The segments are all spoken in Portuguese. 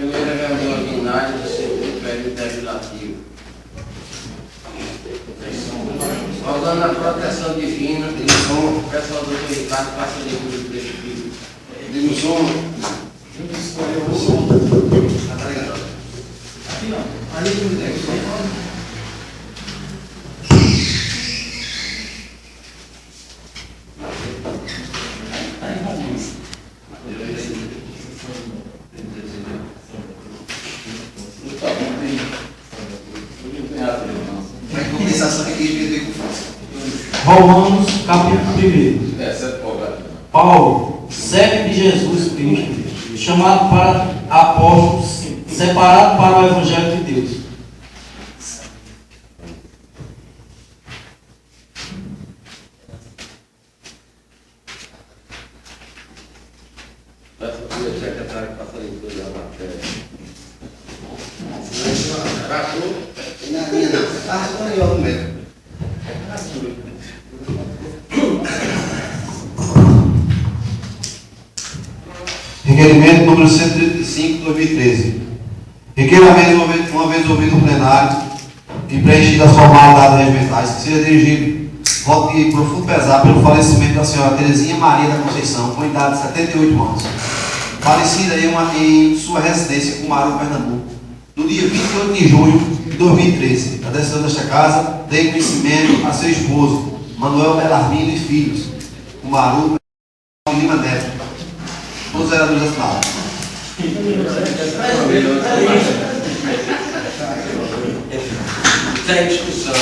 primeira reunião ordinária do segundo período legislativo. Rogando a proteção divina, peço ao doutor Ricardo faça a leitura do texto bíblico. Pedimos aqui não. A leitura do texto. Romanos, capítulo 1. Paulo, servo de Jesus Cristo, chamado para apóstolo, separado para o Evangelho de Deus. Peço ao secretário que faça a leitura da matéria. Na minha não, está no mesmo. Requerimento número 135, 2013. Requerimento uma vez ouvido no plenário e preenchido as formalidades regimentais, que seja dirigido voto de profundo pesar pelo falecimento da senhora Terezinha Maria da Conceição, com idade de 78 anos, falecida em sua residência em Cumaru, Pernambuco, no dia 28 de junho de 2013. A decisão desta casa dei conhecimento a seu esposo, Manuel Belarmino e filhos, Cumaru, Lima Neto. Todos os vereadores assinados. Sem discussão.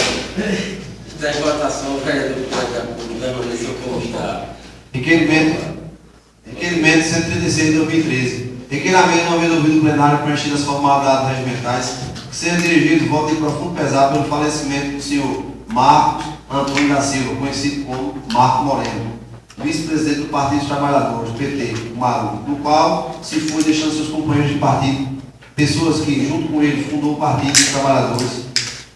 Sem votação, o vereador pode permanecer convidado. Requerimento 136 de 2013. Requerimento uma vez ouvido no plenário preenchido as formalidades regimentais, que seja dirigido voto de profundo pesar pelo falecimento do senhor Marcos Antônio da Silva, conhecido como Marco Moreno, vice-presidente do Partido dos Trabalhadores, PT, Cumaru, no qual se foi deixando seus companheiros de partido, pessoas que, junto com ele, fundou o Partido dos Trabalhadores,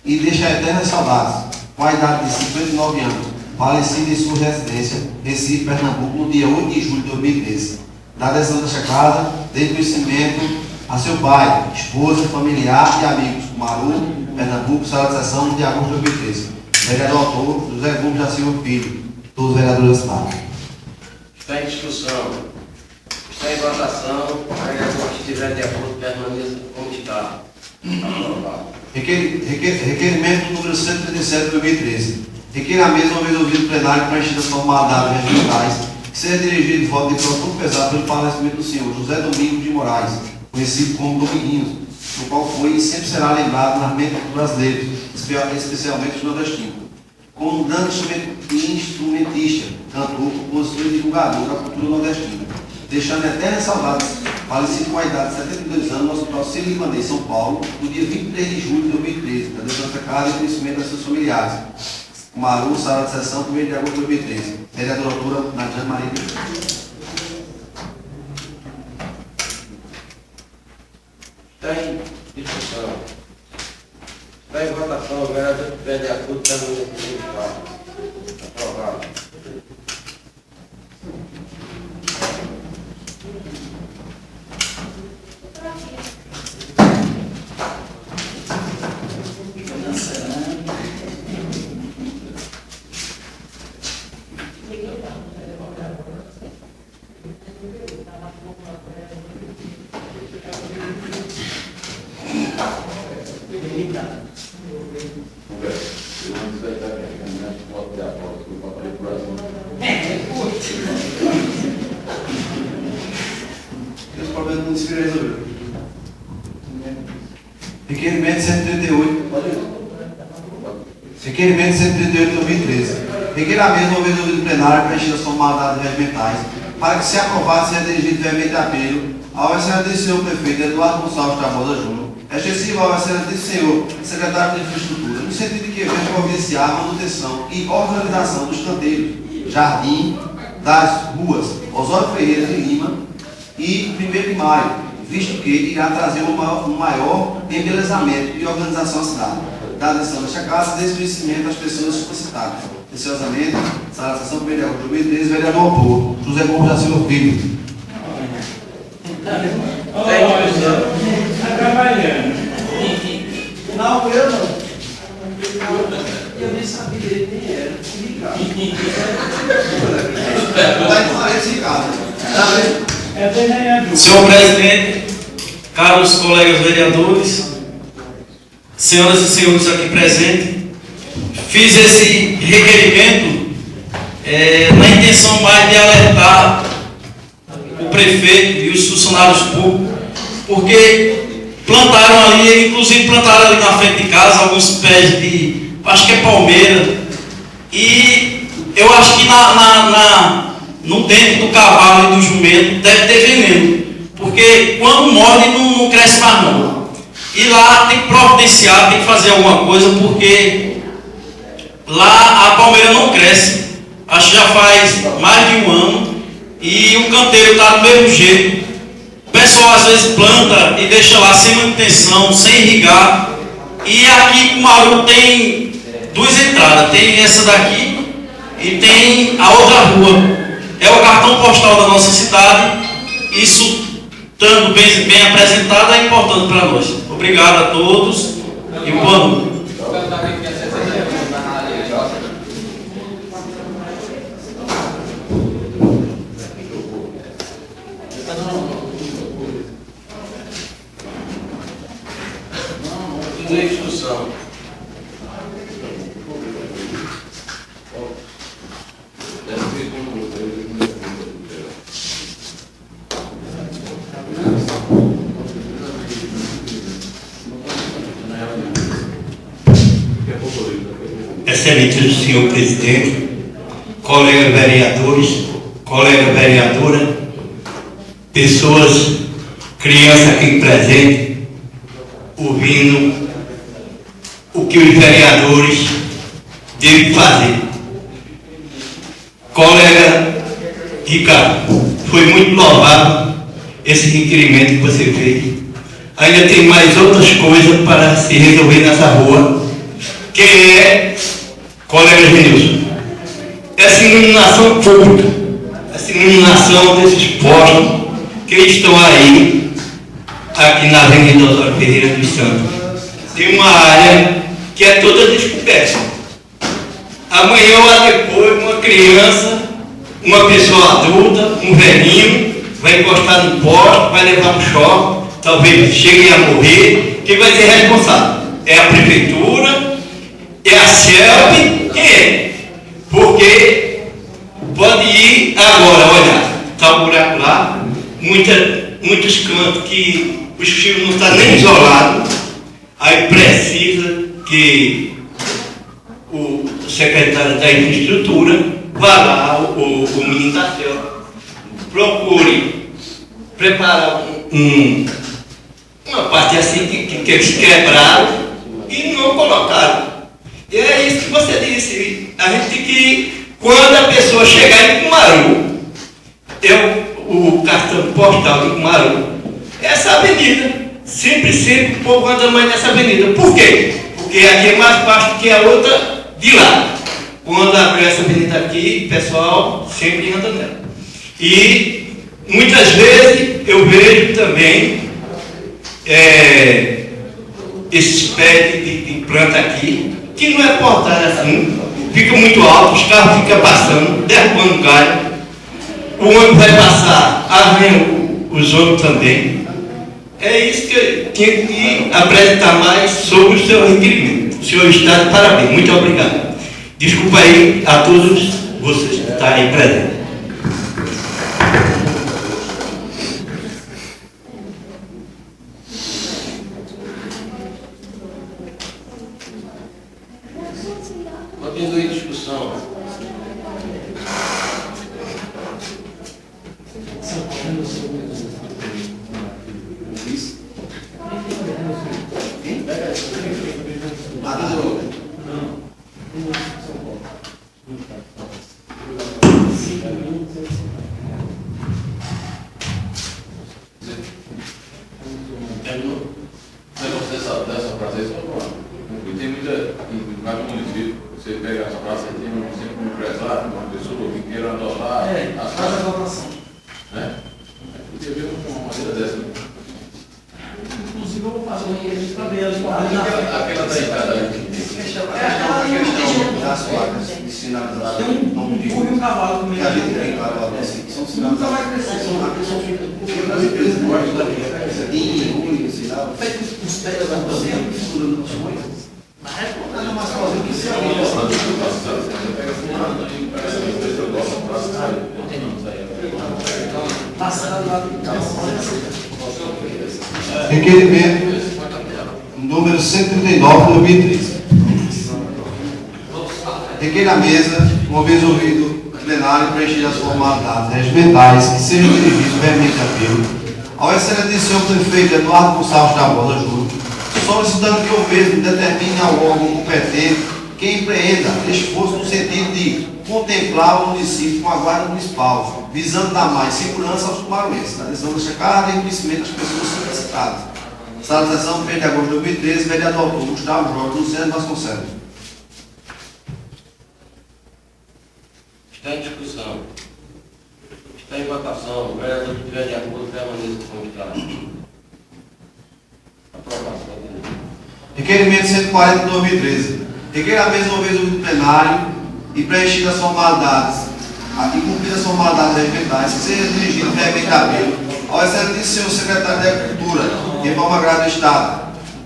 e deixa eternas saudades, com a idade de 59 anos, falecido em sua residência, Recife, Pernambuco, no dia 8 de julho de 2013. Da decisão desta casa, dei conhecimento a seu pai, esposa, familiar e amigos, Cumaru, Pernambuco, sala de sessão, no dia de agosto de 2013. Vereador autor, José Gomes da Silva Filho, todos os vereadores assinados. Está em discussão. Está em votação. O vereador que estiver de acordo permaneça como está. Aprovado. Requerimento número 137 de 2013. Requer a mesma vez ouvido no plenário preenchido as formalidades regimentais, que seja dirigido de voto de profundo pesar pelo falecimento do senhor José Domingos de Moraes, conhecido como Dominguinhos, no qual foi e sempre será lembrado na mente dos brasileiros, especialmente os nordestinos, como um grande instrumentista, cantor, compositor e divulgador da cultura nordestina, deixando eternas saudades, falecido com a idade de 72 anos, no Hospital Sírio-Libanês, São Paulo, no dia 23 de julho de 2013, da decisão desta casa e conhecimento das seus familiares. Cumaru, sala de sessão, 1º de agosto de 2013. Vereadora autora, Nadiane Maria. Está em discussão. Está em votação. O vereador que tiver de acordo permaneça como está. Aprovado. Os problemas do município resolveram. Requerimento 138. Requerimento 138 de 2013. Requer a mesma vez ouvido no plenário preenchido as formalidades regimentais, para que se aprovado seja dirigido veemente apelo ao excelentíssimo senhor prefeito Eduardo Gonçalves Tabosa Júnior, extensivo ao excelentíssimo senhor secretário de Infraestrutura, no sentido de que venha providenciar a manutenção e organização dos canteiros, jardim, das ruas Osório Ferreira de Lima e 1º de Maio, visto que irá trazer um maior embelezamento e organização à cidade. Da decisão desta casa, desconhecimento das pessoas solicitadas. Preciosamente, sala de sessão 1º de agosto de 2013, vereador autor, José Gomes da Silva Filho. Tem discussão. trabalhando. Não, eu não. Eu nem sabia direito quem era. Está desqualificado. É vereador. Senhor presidente, caros colegas vereadores, senhoras e senhores aqui presentes, fiz esse requerimento na intenção mais de alertar o prefeito e os funcionários públicos, porque plantaram ali, inclusive plantaram ali na frente de casa alguns pés de, acho que é palmeira, e eu acho que no dente do cavalo e do jumento deve ter veneno, porque quando morre não cresce mais não. E lá tem que providenciar, tem que fazer alguma coisa, porque lá a palmeira não cresce, acho que já faz mais de um ano, e o canteiro está do mesmo jeito. O pessoal às vezes planta e deixa lá sem manutenção, sem irrigar. E aqui em Cumaru tem duas entradas, tem essa daqui e tem a outra rua. É o cartão postal da nossa cidade. Isso, estando bem apresentado, é importante para nós. Obrigado a todos e boa noite. Continue a discussão. Excelentíssimo senhor presidente, colegas vereadores, colega vereadora, pessoas, crianças aqui presentes, ouvindo o que os vereadores devem fazer. Colega Ricardo, foi muito louvável esse requerimento que você fez. Ainda tem mais outras coisas para se resolver nessa rua, que é, colega Genilson, essa iluminação pública, essa iluminação desses postos que estão aí, aqui na Avenida Osório Ferreira dos Santos. Tem uma área que é toda descoberta. Amanhã ou depois, uma criança, uma pessoa adulta, um velhinho, vai encostar no poste, vai levar um choque, talvez chegue a morrer. Quem vai ser responsável? É a prefeitura, é a CELP, quem é? Porque pode ir agora, olha, está o buraco lá, muitos cantos que os fios não estão nem isolados, aí precisa que o secretário da infraestrutura vá lá, o menino da CELP, procure preparar uma parte assim que eles quebraram e não colocaram. E é isso que você disse. A gente tem que, quando a pessoa chegar em Cumaru, o cartão postal de Cumaru, essa avenida, sempre o povo anda mais nessa avenida. Por quê? Porque aqui é mais baixo que a outra de lá. Quando abriu essa avenida aqui, o pessoal sempre anda nela. E muitas vezes eu vejo também esses pés de planta aqui, que não é portado assim, fica muito alto, os carros ficam passando, derrubando galho, o ônibus vai passar, arranha os outros também. É isso que eu tinha que apresentar mais sobre o seu requerimento. O senhor está de parabéns, muito obrigado. Desculpa aí a todos vocês que estão aí presentes. Continue a discussão. Dessa praça aí, e tem muita, em cada município, você pega essa praça e tem sempre um empresário, uma pessoa que queira adotar as casas. Né? Podia ver uma maneira dessa. Inclusive eu vou de sinalização. Tem um burro e um cavalo também. Que a gente tem, claro, assim, que são Nunca vai sinalizações. crescer. São pequenas empresas que gostam da linha, ruim, sei lá. Os pés da cozinha, misturando as coisas. Nada mais fácil que se alguém Passando lá do carro. Requerimento número 139 de 2013. Requer à mesa, uma vez ouvido o plenário, preencher as formalidades regimentais que sejam dirigidos brevemente a pelo ao excelente senhor prefeito Eduardo Gonçalves da Bola Júnior, solicitando que o mesmo determine ao órgão competente que empreenda esforço no sentido de contemplar o município com a guarda municipal, visando dar mais segurança aos tumaruenses, na decisão da checada e conhecimento das pessoas solicitadas. Sala de sessão, 1 de agosto de 2013, vereador autor Gustavo Jorge Luciano Vasconcelos. Está em discussão. Está em votação. O vereador que tiver de acordo permaneça como está. Aprovação. Requerimento 140 de 2013. Requer a mesa uma vez ouvido o plenário e preenchidas as formalidades e cumpridas as formalidades regimentais que seja dirigido brevemente a pelo ao excelentíssimo senhor secretário de Agricultura e Reforma Agrária do Estado,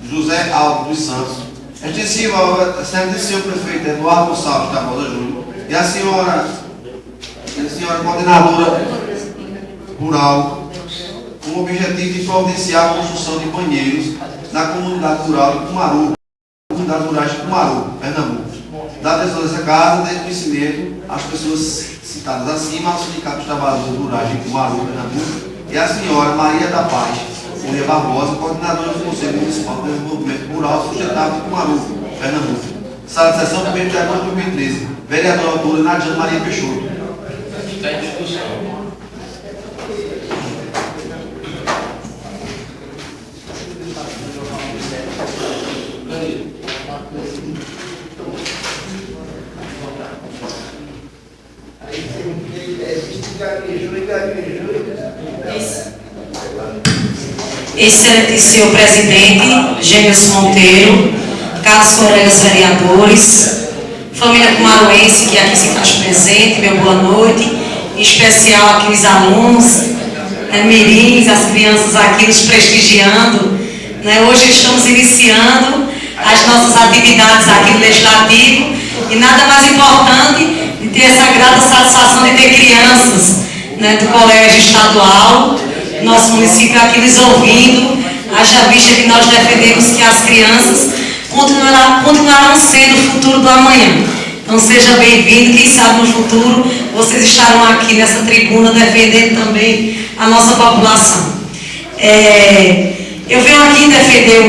José Aldo dos Santos, extensivo ao excelentíssimo senhor prefeito Eduardo Gonçalves da Bola Júnior e a senhora coordenadora rural, com o objetivo de providenciar a construção de banheiros na comunidade rural de Cumaru, comunidades rurais de Cumaru, Pernambuco. Da decisão dessa casa, dê conhecimento às pessoas citadas acima, ao Sindicato dos Trabalhadores Rurais de Cumaru, Pernambuco, e à senhora Maria da Paz Correia Barbosa, coordenadora do Conselho Municipal de Desenvolvimento Rural Sustentável de Cumaru, Pernambuco. Sala de sessão, 1 de agosto de 2013. Vereadora autora Nadiane Maria Peixoto. Está em discussão. Excelentíssimo senhor presidente, Gênesis Monteiro, caros colegas vereadores, família cumaruense que aqui se faz presente, meu boa noite, em especial aqui os alunos, mirins, as crianças aqui nos prestigiando. Hoje estamos iniciando as nossas atividades aqui no Legislativo e nada mais importante de ter essa grata satisfação de ter crianças do Colégio Estadual, nosso município aqui nos ouvindo, haja vista que nós defendemos que as crianças continuarão sendo o futuro do amanhã. Então seja bem-vindo, quem sabe no futuro vocês estarão aqui nessa tribuna defendendo também a nossa população. Eu venho aqui defender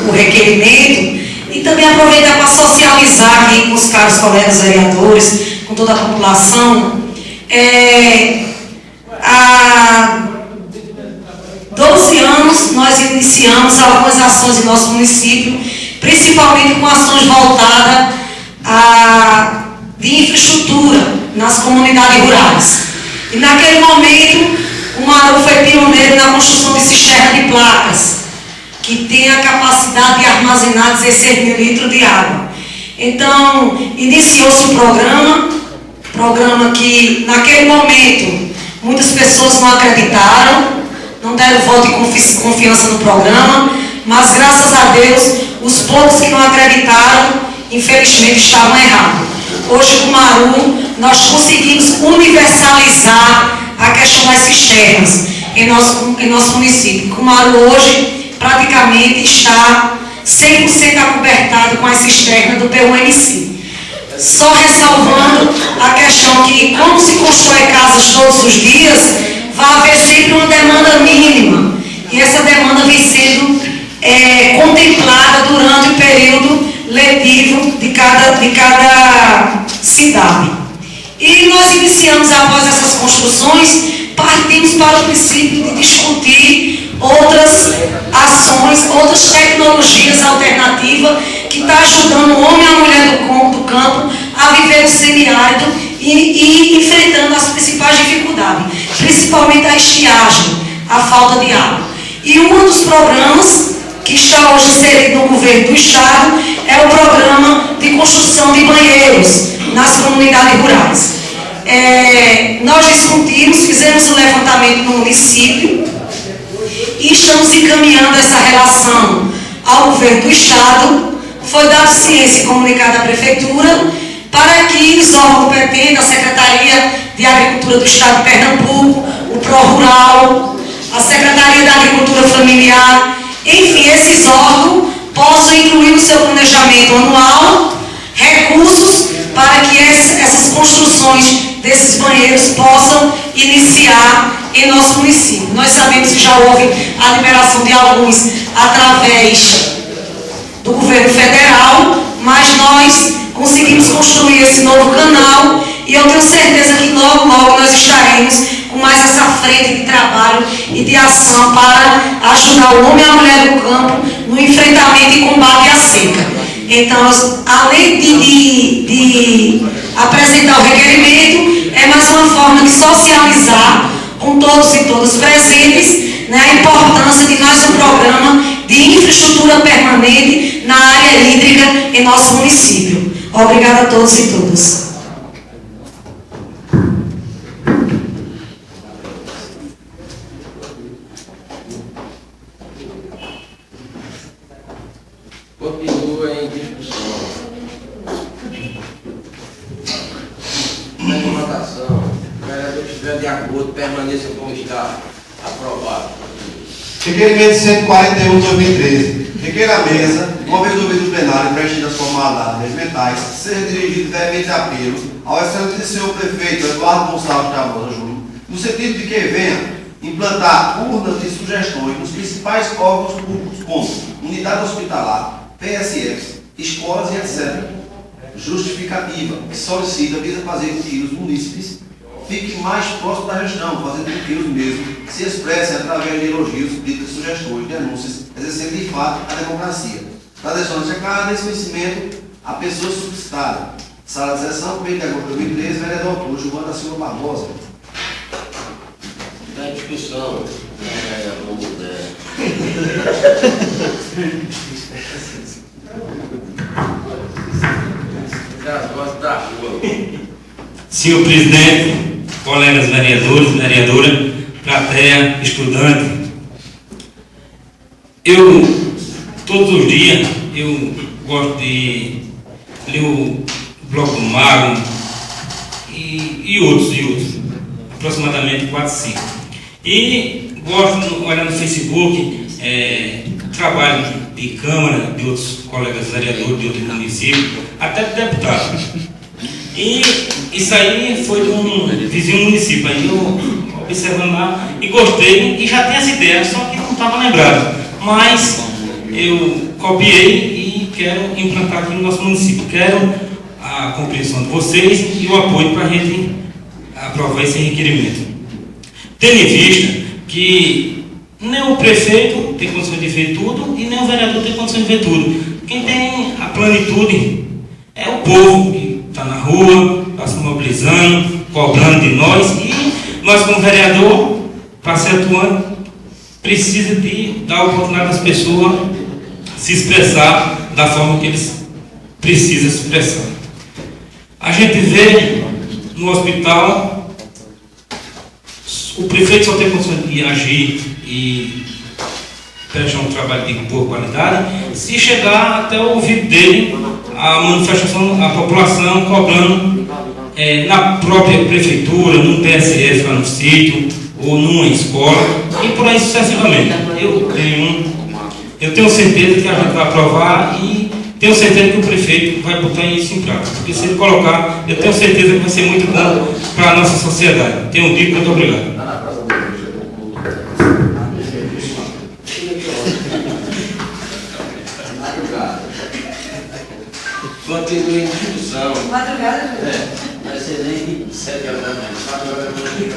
o requerimento e também aproveitar para socializar aqui com os caros colegas vereadores, com toda a população. Há 12 anos nós iniciamos algumas ações em nosso município, principalmente com ações voltadas de infraestrutura nas comunidades rurais. E naquele momento, o Cumaru foi pioneiro na construção de cisterna de placas, que tem a capacidade de armazenar 16 mil litros de água. Então, iniciou-se o programa que, naquele momento, muitas pessoas não acreditaram, não deram voto de confiança no programa, mas, graças a Deus, os poucos que não acreditaram, infelizmente, estavam errados. Hoje, no Cumaru, nós conseguimos universalizar a questão das cisternas em nosso município. Cumaru hoje praticamente está 100% acobertado com as cisternas do PUMC. Só ressalvando a questão que, como se constrói casas todos os dias, vai haver sempre uma demanda mínima. E essa demanda vem sendo contemplada durante o período letivo de cada cidade. E nós iniciamos, após essas construções, partimos para o princípio de discutir outras ações, outras tecnologias alternativas que estão ajudando o homem e a mulher do campo a viver o semiárido e enfrentando as principais dificuldades, principalmente a estiagem, a falta de água. E um dos programas que está hoje inserido no governo do Estado, é o programa de construção de banheiros nas comunidades rurais. Nós discutimos, fizemos um levantamento no município e estamos encaminhando essa relação ao governo do Estado. Foi dado ciência e comunicado à Prefeitura para que os órgãos competentes, a Secretaria de Agricultura do Estado de Pernambuco, o ProRural, a Secretaria da Agricultura Familiar, enfim, esses órgãos possam incluir no seu planejamento anual recursos para que essas construções desses banheiros possam iniciar em nosso município. Nós sabemos que já houve a liberação de alguns através do governo federal, mas nós conseguimos construir esse novo canal e eu tenho certeza que logo, logo nós estaremos com mais essa frente de trabalho e de ação para ajudar o homem e a mulher do campo no enfrentamento e combate à seca. Então, além de apresentar o requerimento, é mais uma forma de socializar com todos e todas presentes, né, a importância de mais um programa de infraestrutura permanente na área hídrica em nosso município. Obrigada a todos e todas. Continua em discussão. Em votação. O vereador estiver de acordo, permaneça como está. Aprovado. Requerimento 141 de 2013. Requer a mesa, uma vez ouvido o plenário, preenchidas as formalidades regimentais, ser dirigido brevemente apelo ao excelente senhor prefeito Eduardo Gonçalves Tabosa Júnior, no sentido de que venha implantar urnas de sugestões nos principais órgãos públicos, como unidade hospitalar, PSFs, escolas e etc. Justificativa que solicita visa fazer com que os munícipes fiquem mais próximos da gestão, fazendo com que os mesmos se expressem através de elogios, críticas, sugestões, denúncias, exercendo de fato a democracia. Tradição destacada, nesse conhecimento, a pessoa solicitada. Sala de sessão, 1 de agosto de 2013, vereador autor, Giovana da Silva Barbosa. Na discussão. Senhor presidente, colegas vereadores, vereadora, plateia, estudante, todos os dias, gosto de ler o Bloco do Mago e outros, aproximadamente 4, 5. E gosto de olhar no Facebook, trabalho de Câmara, de outros colegas vereadores de outros municípios, até de deputados. E isso aí foi de um vizinho município, aí eu observando lá e gostei, e já tinha essa ideia, só que não estava lembrado. Mas eu copiei e quero implantar aqui no nosso município. Quero a compreensão de vocês e o apoio para a gente aprovar esse requerimento. Tendo em vista que nem o prefeito tem condição de ver tudo e nem o vereador tem condição de ver tudo. Quem tem a plenitude é o povo que está na rua, está se mobilizando, cobrando de nós, e nós como vereador, para ser atuante, precisa de dar a oportunidade às pessoas se expressar da forma que eles precisam se expressar. A gente vê no hospital, o prefeito só tem condição de agir e prestar um trabalho de boa qualidade se chegar até o ouvido dele a manifestação, a população cobrando na própria prefeitura, num PSF lá no sítio, ou numa escola, e por aí sucessivamente. Eu tenho certeza que a gente vai aprovar e tenho certeza que o prefeito vai botar isso em prática. Porque se ele colocar, eu tenho certeza que vai ser muito bom para a nossa sociedade. Tenho dito, muito obrigado. Continua em discussão. Madrugada, Vai ser nem 7 horas da manhã, 4 horas da manhã.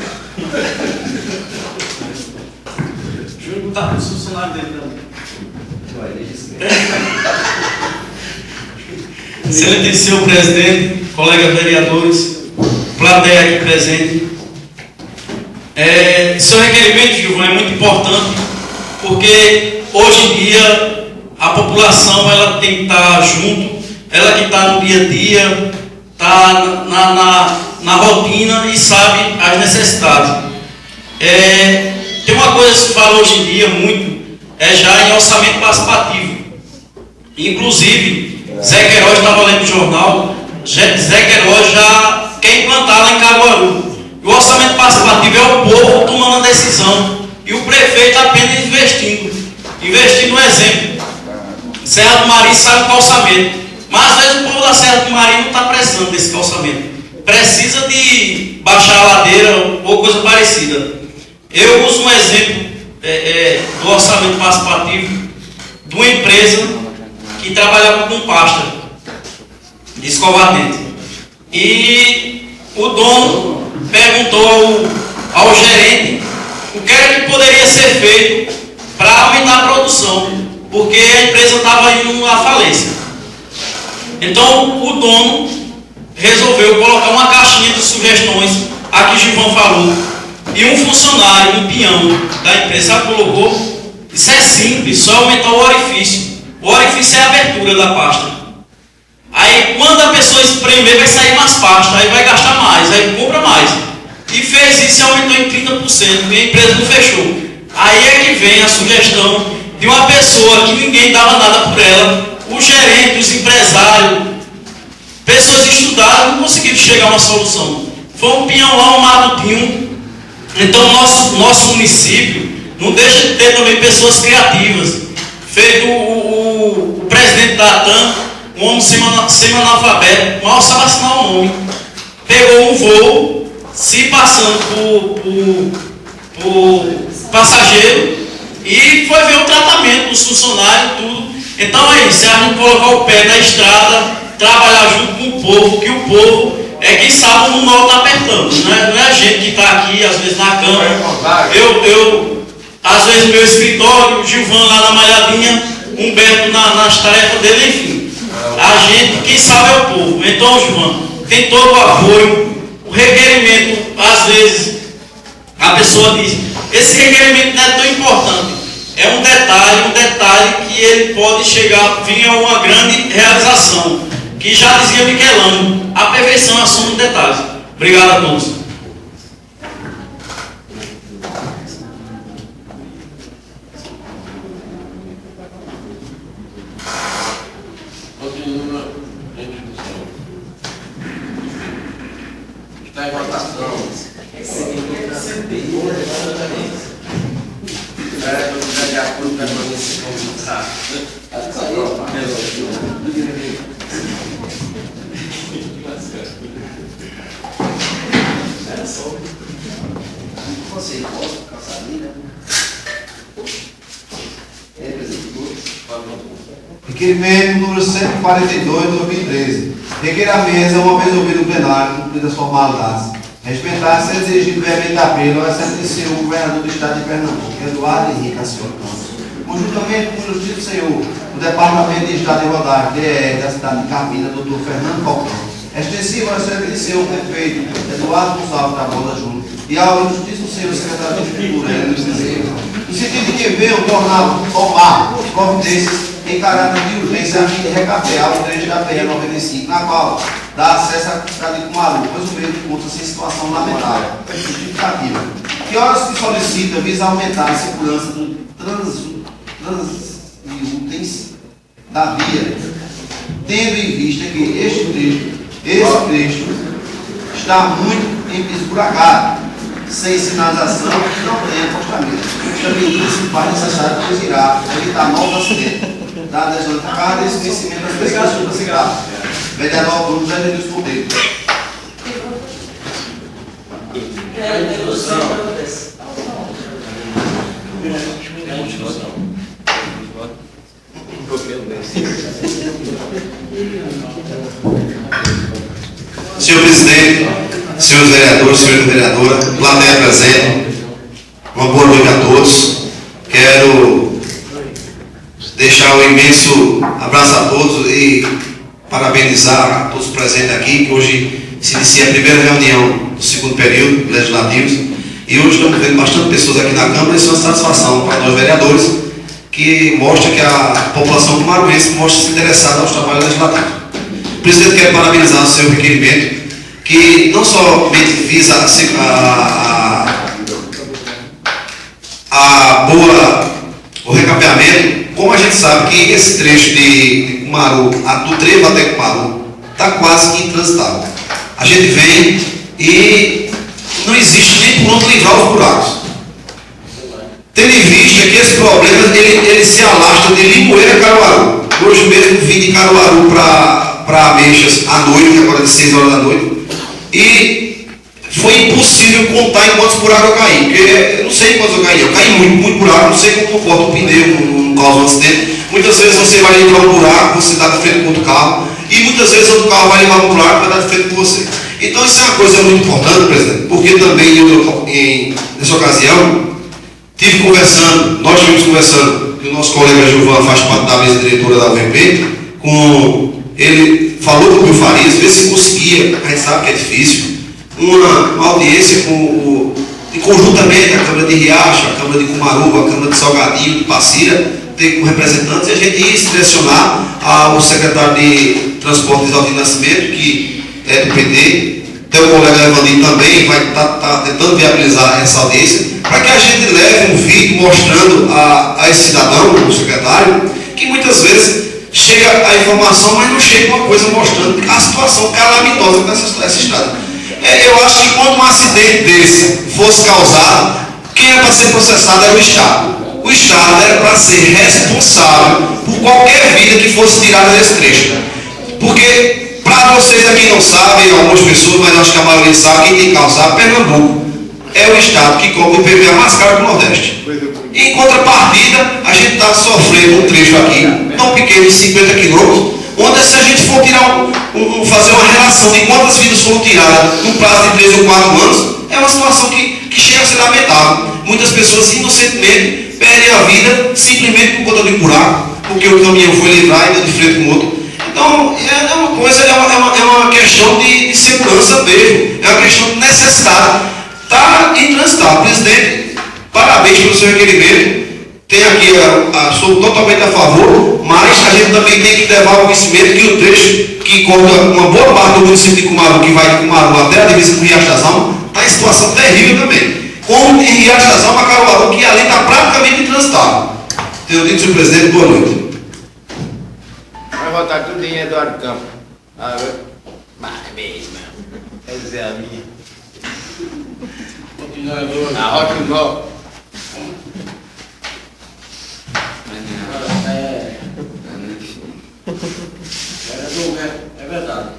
Júnior está com o funcionário dele também. Excelente senhor presidente, colegas vereadores, plateia aqui presente. Seu requerimento, Gilvan, é muito importante, porque hoje em dia a população ela tem que estar junto, ela que está no dia a dia, está na rotina e sabe as necessidades. Tem uma coisa que se fala hoje em dia muito, já em orçamento participativo. Inclusive, Zé Queiroz estava lendo o jornal, Zé Queiroz já quer implantar lá em Caruaru. O orçamento participativo é o povo tomando a decisão e o prefeito apenas investindo no exemplo. Serra do Marim sai do calçamento, mas às vezes o povo da Serra do Marim não está precisando desse calçamento, precisa de baixar a ladeira ou coisa parecida. Eu uso um exemplo do orçamento participativo de uma empresa que trabalhava com pasta de escovar dente. E o dono perguntou ao gerente o que era que poderia ser feito para aumentar a produção, porque a empresa estava indo à falência. Então o dono resolveu colocar uma caixinha de sugestões, a que Gilvan falou, e um funcionário, um peão da empresa colocou. Isso é simples, só aumentar o orifício. O orifício é a abertura da pasta. Aí quando a pessoa espremer, vai sair mais pasta, aí vai gastar mais, aí compra mais. E fez isso e aumentou em 30%, e a empresa não fechou. Aí é que vem a sugestão de uma pessoa que ninguém dava nada por ela, o gerente, os empresários, pessoas estudadas, não conseguiram chegar a uma solução. Foi um peão lá, um matutinho. Então nosso município não deixa de ter também pessoas criativas. Feito o presidente da ATAN, um homem semi-analfabeto, mal sabe assinar o nome. Pegou um voo, se passando por passageiro, e foi ver o tratamento dos funcionários, tudo. Então é isso, a gente colocar o pé na estrada, trabalhar junto com o povo, que o povo é que sabe onde o nó está apertando, né? Não é a gente que está aqui, às vezes na Câmara. Às vezes no meu escritório, Gilvan lá na Malhadinha, Humberto nas tarefas dele, enfim. A gente, quem sabe é o povo. Então, Gilvan, tem todo o apoio. O requerimento, às vezes, a pessoa diz, esse requerimento não é tão importante. É um detalhe que ele pode vir a uma grande realização. Que já dizia Michelangelo, a perfeição é a soma de detalhes. Obrigado a todos. Continua em discussão. Está em votação. De acordo com a província comunitária. Você posta calçadinha? Requerimento número 142 de 2013. Requer a mesa, uma vez ouvido o plenário, cumpridas as formalidades, respeitar ser dirigido brevemente a apelo ao excelentíssimo governador do estado de Pernambuco, Eduardo Henrique Acioli Campos, conjuntamente com o Justiça do Senhor, o Departamento de Estado de Rodagem, DER, da cidade de Campina, Dr. Fernando Falcão, extensivo ao excelentíssimo prefeito Eduardo Gonçalves da Rosa Júnior e ao Justiça do Senhor, secretário de Cultura, no sentido de que venham tomar providências em caráter de urgência a fim de recapear o trecho da PR-95, na qual dá acesso à cidade de Cumaru, pois o mesmo encontra-se em situação lamentável, justificativa. Que horas se solicita visa aumentar a segurança do transeuntes da via, tendo em vista que esse trecho está muito esburacado, sem sinalização e não tem acostamento. Também se faz necessário pois irá evitar novos acidentes, dada cada desconhecimento das pessoas da cidade. Vereador Bruno Zé Deus Cordeiro. Senhor presidente, senhores vereadores, senhora vereadora, plateia presente, uma boa noite a todos. Quero deixar um imenso abraço a todos e parabenizar a todos presentes aqui, que hoje se inicia a primeira reunião do segundo período legislativo, e hoje estamos vendo bastante pessoas aqui na Câmara, e isso é uma satisfação para nós vereadores, que mostra que a população cumaruense mostra-se interessada aos trabalhos legislativos. O presidente quer parabenizar o seu requerimento, que não somente visa o recapeamento, como a gente sabe que esse trecho de Cumaru, do trevo até Cumaru, está quase que intransitável. A gente vem e não existe nem por onde livrar os buracos. Tendo em vista que esse problema ele se alastra de Limoeiro a Caruaru. Hoje mesmo vim de Caruaru para Ameixas à noite, agora de 6 horas da noite, e foi impossível contar em quantos buracos eu caí, porque eu não sei quantos eu caí muito buraco, não sei como comporta o pneu, não causa um acidente. Muitas vezes você vai livrar um buraco, você dá de frente com outro carro, e muitas vezes outro carro vai levar um buraco e vai dar de frente com você. Então isso é uma coisa muito importante, presidente, porque também nessa ocasião nós estivemos conversando, que o nosso colega Gilvan faz parte da mesa diretora da UVP, ele falou com o Pio Farias, ver se conseguia, a gente sabe que é difícil, uma audiência conjuntamente a Câmara de Riacho, a Câmara de Cumaru, a Câmara de Salgadinho, de Passira, ter como representantes, e a gente ia se direcionar ao secretário de Transporte de Isaltino Nascimento, que é do PT, tem o colega Evandir também, vai estar tentando viabilizar essa audiência, para que a gente leve um vídeo mostrando a esse cidadão, o secretário, que muitas vezes chega a informação, mas não chega uma coisa mostrando a situação calamitosa dessa estrada. Eu acho que quando um acidente desse fosse causado, quem era para ser processado era o Estado. O Estado era para ser responsável por qualquer vida que fosse tirada desse trecho. Porque, para vocês aqui não sabem, algumas pessoas, mas acho que a maioria sabe, quem tem que causar Pernambuco. É o Estado que cobra o IPVA mais caro do Nordeste. Em contrapartida, a gente está sofrendo um trecho aqui, não pequeno, de 50 quilômetros, onde se a gente for tirar fazer uma relação de quantas vidas foram tiradas num prazo de 3 ou 4 anos, é uma situação que chega a ser lamentável. Muitas pessoas inocentemente perdem a vida simplesmente por conta de um buraco, porque o caminhão foi livrar e deu de frente com o outro. Então, é uma coisa, é uma questão de segurança mesmo, é uma questão de necessidade. Está intransitável. Presidente, parabéns pelo seu requerimento. Tem aqui, sou totalmente a favor, mas a gente também tem que levar ao conhecimento que o trecho que corta uma boa parte do município de Cumaru, que vai de Cumaru até a divisa com Riacho das Almas, está em situação terrível também. Como em Riacho das Almas, Caruaru, que ali está praticamente intransitável. Tenho dito, senhor presidente, boa noite. Vai votar tudo em Eduardo Campos. Vai mesmo. Quer dizer, a minha. Na Rota do Gol. É verdade.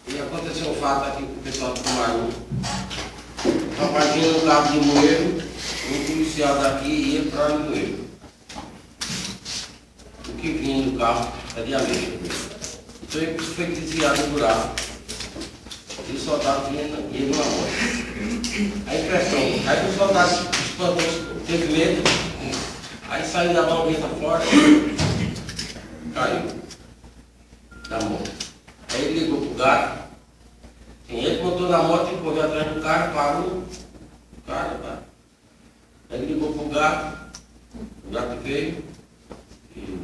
E aconteceu um fato aqui com o pessoal do Cumaru. Estava partindo no carro de Limoeiro, um policial daqui ia para Limoeiro. O que vinha do carro é de Ameixa. Então ele foi desviado do buraco. E o soldado vinha numa moto. A impressão, aí o soldado espantou, teve medo, aí saiu da banqueta fora, caiu da moto. Aí ele ligou pro gato, ele montou na moto e correu atrás do carro, parou, o cara. Aí ele ligou pro gato, o gato veio, e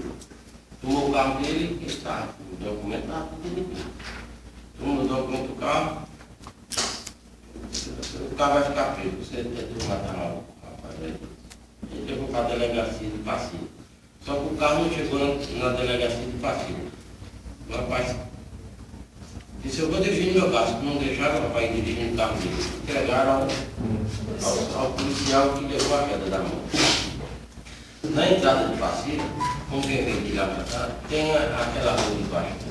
tomou o carro dele e está, o documento estava tudo limpinho. Tomou o documento do carro. O carro vai ficar preso, você tentou matar o rapaz aí. Ele levou para a delegacia de Passira. Só que o carro não chegou na delegacia de Passira. O rapaz disse, eu vou dirigir meu carro. Se não deixaram o rapaz dirigindo o carro dele, entregaram ao policial que levou a queda da mão. Na entrada de Passira, como quem vem de lá para cá, tem aquela rua de baixo.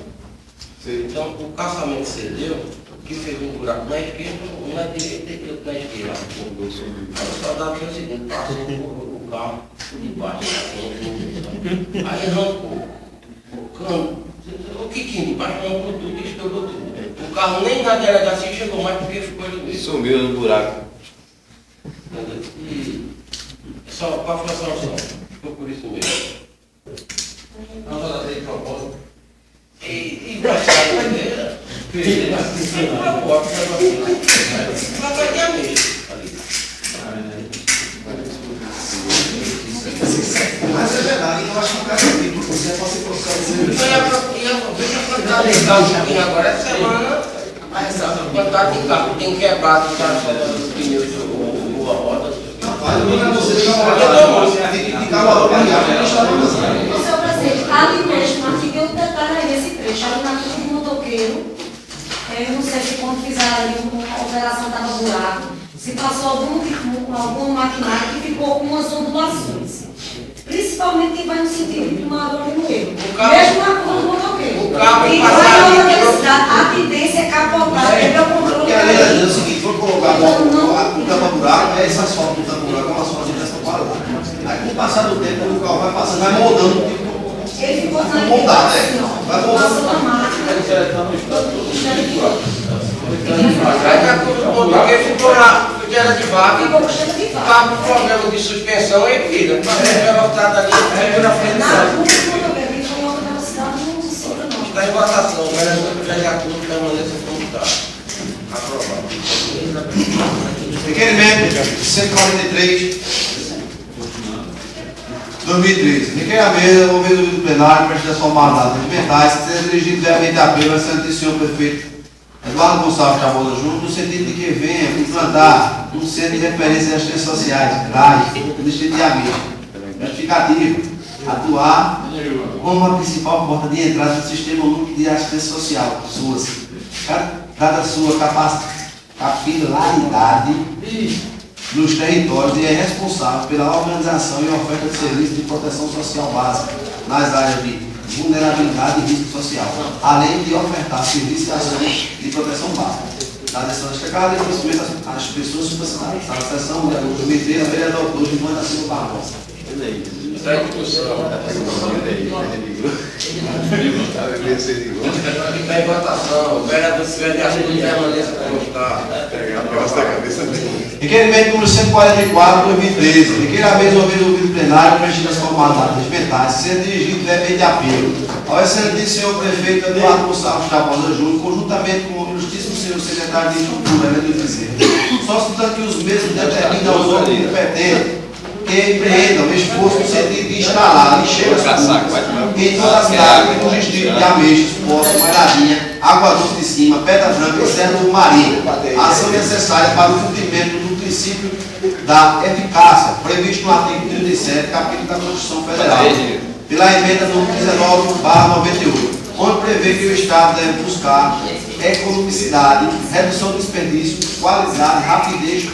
Então o calçamento cedeu, que fez um buraco na esquerda, um na direita e outro na esquerda. O soldado fez o seguinte, passou o carro de baixo, aí arrancou o cano, o quiquinho de baixo arrancou tudo e estourou tudo. O carro nem na delegacia chegou mais porque ficou ali mesmo. Sumiu no buraco. E só, qual foi a solução? Ficou por isso mesmo. Não só de propósito. E engraçado, vai ver. Vai ter a mesma ali. acho que o cara tem que você pode ser processado. Agora essa semana, a quantidade de carro que tem quebrado os pneus ou a roda. Senhor presidente, ali mesmo, aqui tem um detalhe aí nesse trecho, ali na frente do motoqueiro, eu não sei se quando fizeram ali uma operação estava buraco, se passou algum maquinário que ficou com umas ondulações. Principalmente quem vai no sentido de uma água no erro. Mesmo na curva do motoqueiro. O carro e vai vai passar na ali, velocidade, a tendência é capotar, é o controle. Porque a lei da gente é o seguinte, for colocar o tampa-buraco, é esse asfalto do tampa-buraco, é um asfalto de essa qualidade. Aí com o passar do tempo, o carro vai passando, vai moldando. Ele ficou na moldado, né? assim, ó. Vai moldando. Passou a máquina. Aí na curva do motoqueiro ficou lá, porque era de vaca. Ficou com cheiro de vaca. Estava com problema de suspensão e vira. Mas a velocidade ali, sempre na frente Na da curva do motoqueiro, ele foi em alta velocidade, não sobra não. está em votação, o vereador do vereador permaneça como está. Aprovado. Requerimento 143, 2013. Requer a mesa, ouvido o vídeo plenário, para transformar dados alimentais, que seja dirigido diariamente a pelo excelente senhor prefeito Eduardo Gonçalves Tabosa Júnior, no sentido de que venha implantar um centro de referência às assistências sociais, RAIS, no distrito de Amém. Justificativo: atuar como a principal porta de entrada do sistema único de assistência social, SUAS. Cada sua capilaridade nos territórios e é responsável pela organização e oferta de serviços de proteção social básica nas áreas de vulnerabilidade e risco social, além de ofertar serviços e ações de proteção básica. Da decisão destacada e conhecimento às pessoas subvencionadas. Na sessão de agosto de 2013, vereador Dr. Gilvan da Silva Barbosa. Está em discussão. Está em votação. O vereador se vê de assunto permaneça como está. Requerimento número 144, 2013. Requer a vez ouvido o vídeo plenário preenchido as formalidades regimentais, sendo dirigido diretamente de apelo ao excelentíssimo senhor prefeito Eduardo Gonçalves Tabosa Júnior, conjuntamente com o ilustríssimo senhor secretário de Estrutura, Elenio Bezerra, solicitando que os mesmos determinem aos órgãos competentes que empreendam esforço no sentido de instalar lixeiras públicas em todas as cidades do distrito de Ameixos, Poço, Malhadinha, Água Doce de Cima, Pedra Branca e Serra do Marinho. Ação necessária para o cumprimento do princípio da eficácia, previsto no artigo 37, capítulo da Constituição Federal, pela emenda número 19/98, onde prevê que o Estado deve buscar economicidade, redução do desperdício, qualidade, rapidez,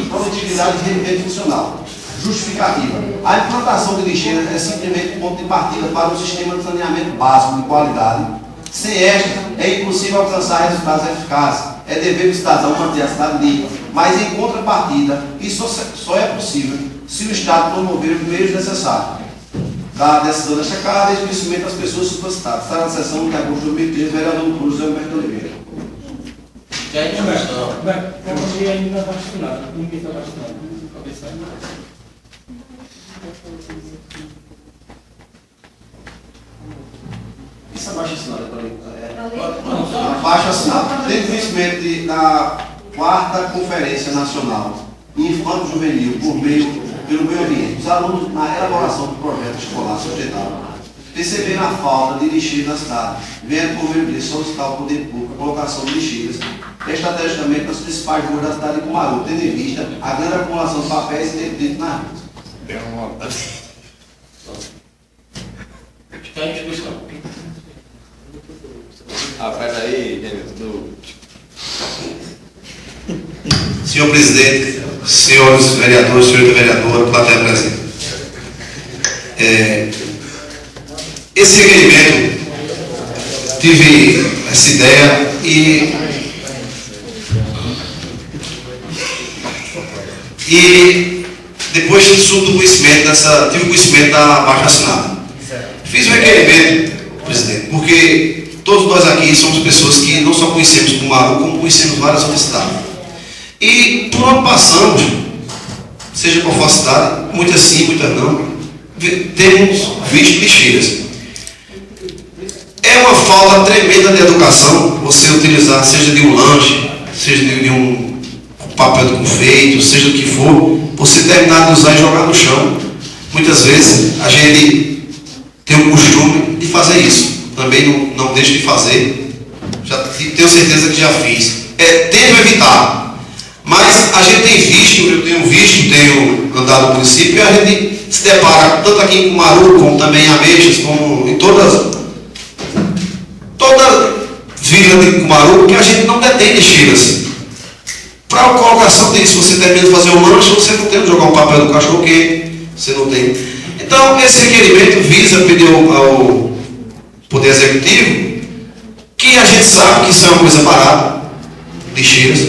produtividade e rendimento funcional. Justificativa: a implantação de lixeiras é simplesmente um ponto de partida para um sistema de saneamento básico de qualidade. Sem esta, é impossível alcançar resultados eficazes. É dever do cidadão manter a cidade limpa, mas em contrapartida, isso só é possível se o Estado promover os meios necessários. Da decisão destacada e esclarecimento das pessoas solicitadas. Está na sessão de agosto de 2013, vereador Cruz, José Humberto Oliveira. Já em discussão. Ninguém ainda está vacinado. Ninguém está vacinado. Isso abaixo assinado para mim. Abaixo assinado. Tem conhecimento da 4ª Conferência Nacional Infanto Juvenil pelo Meio Ambiente. Os alunos, na elaboração do projeto escolar sustentável, perceberam a falta de lixeiras na cidade, vendo por meio disso solicitar ao poder público a colocação de lixeiras estrategicamente nas principais ruas da cidade de Cumaru, tendo em vista a grande acumulação de papéis e detritos nas ruas. Está em discussão. Peraí, Senhor presidente, senhores vereadores, senhorita vereadora, plateia presente. Esse requerimento, tive essa ideia e depois do conhecimento tive conhecimento da abaixo assinada. Fiz o requerimento, presidente, porque todos nós aqui somos pessoas que não só conhecemos Cumaru, como conhecemos várias outras cidades. E por onde passamos, seja qual for a cidade, muitas sim, muitas não, temos visto lixeiras. É uma falta tremenda de educação você utilizar, seja de um lanche, seja de um papel de confeito, seja do que for, você terminar de usar e jogar no chão. Muitas vezes a gente tem o costume de fazer isso. Também não deixo de fazer. Já tenho certeza que já fiz. Tento evitar. Mas a gente tem visto, eu tenho visto, tenho andado no município, e a gente se depara tanto aqui em Cumaru, como também em Ameixas, como em toda vila de Cumaru, que a gente não detém lixeiras. Para a colocação disso, você termina de fazer um lanche, você não tem que jogar um papel do cachorro quente, você não tem. Então, esse requerimento visa pedir ao Poder Executivo, que a gente sabe que isso é uma coisa barata, lixeiras.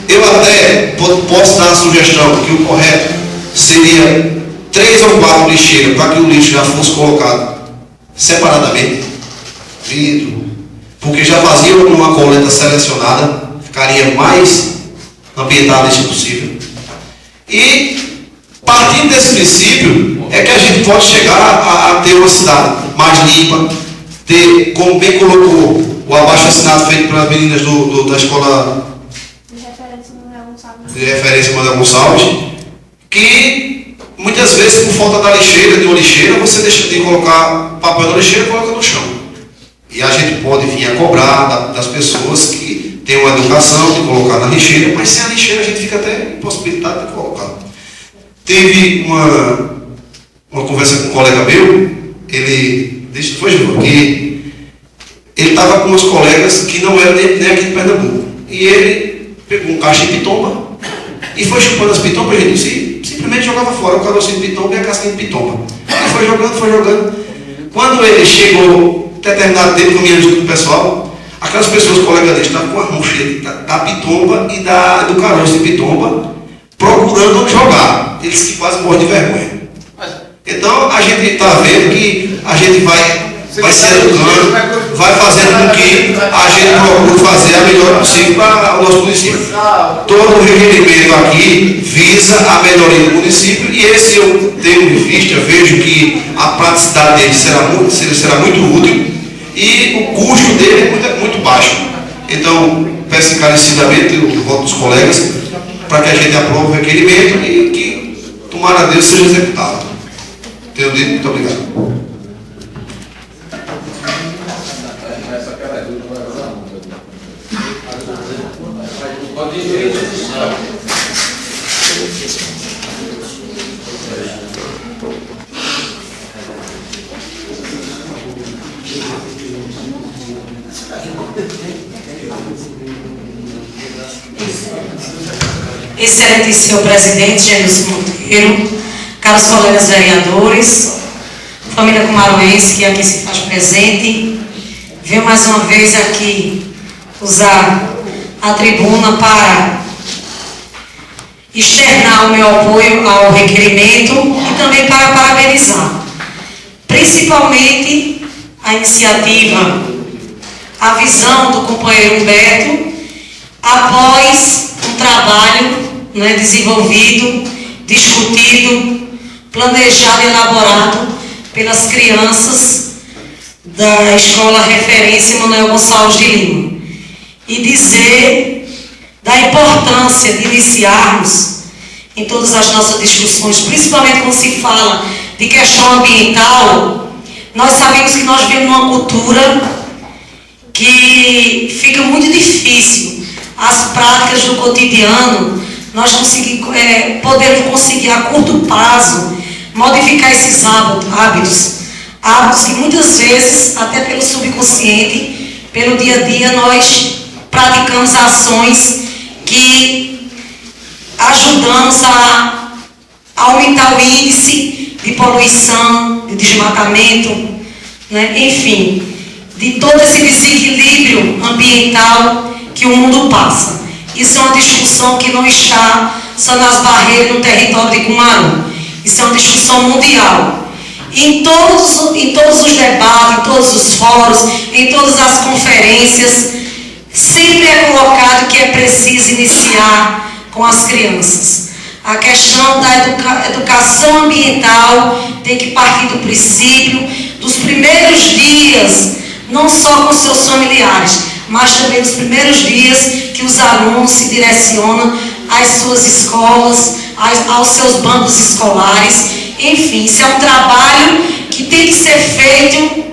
Eu até posso dar a sugestão que o correto seria 3 ou 4 lixeiras para que o lixo já fosse colocado separadamente, vidro, porque já fazia uma coleta selecionada, ficaria mais ambientada se possível. E partindo desse princípio é que a gente pode chegar a ter uma cidade mais limpa, ter, como bem colocou o abaixo-assinado feito pelas meninas da escola de referência Manuel Gonçalves, que muitas vezes por falta da lixeira, de uma lixeira, você deixa de colocar papel na lixeira e coloca no chão. E a gente pode vir a cobrar das pessoas que têm uma educação de colocar na lixeira, mas sem a lixeira a gente fica até impossibilitado de colocar. Teve uma conversa com um colega meu, que ele estava com umas colegas que não eram nem aqui de Pernambuco. E ele pegou um cacho de pitomba e foi chupando as pitombas, a gente simplesmente jogava fora o carocinho de pitomba e a casquinha de pitomba. Ele foi jogando. Quando ele chegou, determinado tempo, caminhando junto com o pessoal, aquelas pessoas, colegas dele, estavam com a mão cheia da pitomba e do caroço de pitomba, procurando onde jogar. Eles que quase morrem de vergonha. Então, a gente está vendo que a gente vai se educando, vai fazendo com que a gente procure fazer a melhor possível para o nosso município. Todo o requerimento aqui visa a melhoria do município, e esse eu tenho em vista, vejo que a praticidade dele será muito útil e o custo dele é muito baixo. Então, peço encarecidamente o voto dos colegas para que a gente aprove o requerimento e que, tomara a Deus, seja executado. Tenho dito, muito obrigado. Excelente senhor presidente, Gênesis Monteiro, caros colegas vereadores, família cumaruense que aqui se faz presente, venho mais uma vez aqui usar a tribuna para externar o meu apoio ao requerimento e também para parabenizar, principalmente a iniciativa, a visão do companheiro Humberto, após um trabalho desenvolvido, discutido, planejado e elaborado pelas crianças da Escola Referência Manuel Gonçalves de Lima. E dizer da importância de iniciarmos em todas as nossas discussões, principalmente quando se fala de questão ambiental. Nós sabemos que nós vivemos numa cultura que fica muito difícil as práticas do cotidiano, nós podemos conseguir a curto prazo modificar esses hábitos que muitas vezes, até pelo subconsciente, pelo dia a dia, nós praticamos ações que ajudamos a aumentar o índice de poluição, de desmatamento, enfim, de todo esse desequilíbrio ambiental que o mundo passa. Isso é uma discussão que não está só nas barreiras no território de Cumaru. Isso é uma discussão mundial. Em todos os debates, em todos os fóruns, em todas as conferências, sempre é colocado que é preciso iniciar com as crianças. A questão da educação ambiental tem que partir do princípio, dos primeiros dias, não só com seus familiares, mas também nos primeiros dias que os alunos se direcionam às suas escolas, aos seus bancos escolares. Enfim, isso é um trabalho que que tem que ser feito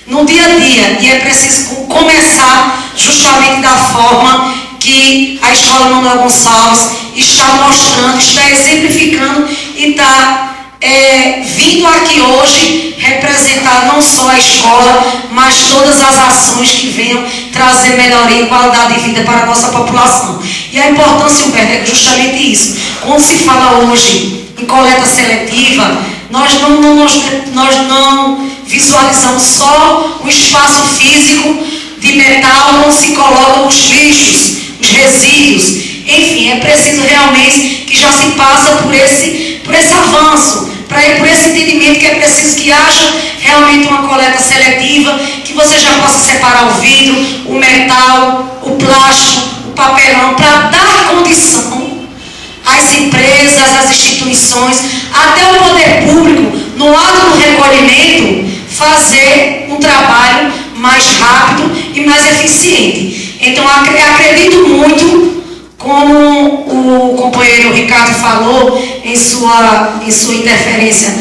no dia a dia, e é preciso começar justamente da forma que a Escola Manuel Gonçalves está mostrando, está exemplificando e está vindo aqui hoje representar não só a escola, mas todas as ações que venham trazer melhoria e qualidade de vida para a nossa população. E a importância, Humberto, é justamente isso. Quando se fala hoje em coleta seletiva, nós não visualizamos só o espaço físico de metal onde se colocam os lixos, os resíduos. Enfim, é preciso realmente que já se passa por esse avanço, por esse entendimento que é preciso que haja realmente uma coleta seletiva, que você já possa separar o vidro, o metal, o plástico, o papelão, para dar condição às empresas, às instituições, até o poder público, no ato do recolhimento, fazer um trabalho mais rápido e mais eficiente. Então, acredito muito, como o companheiro Ricardo falou em sua interferência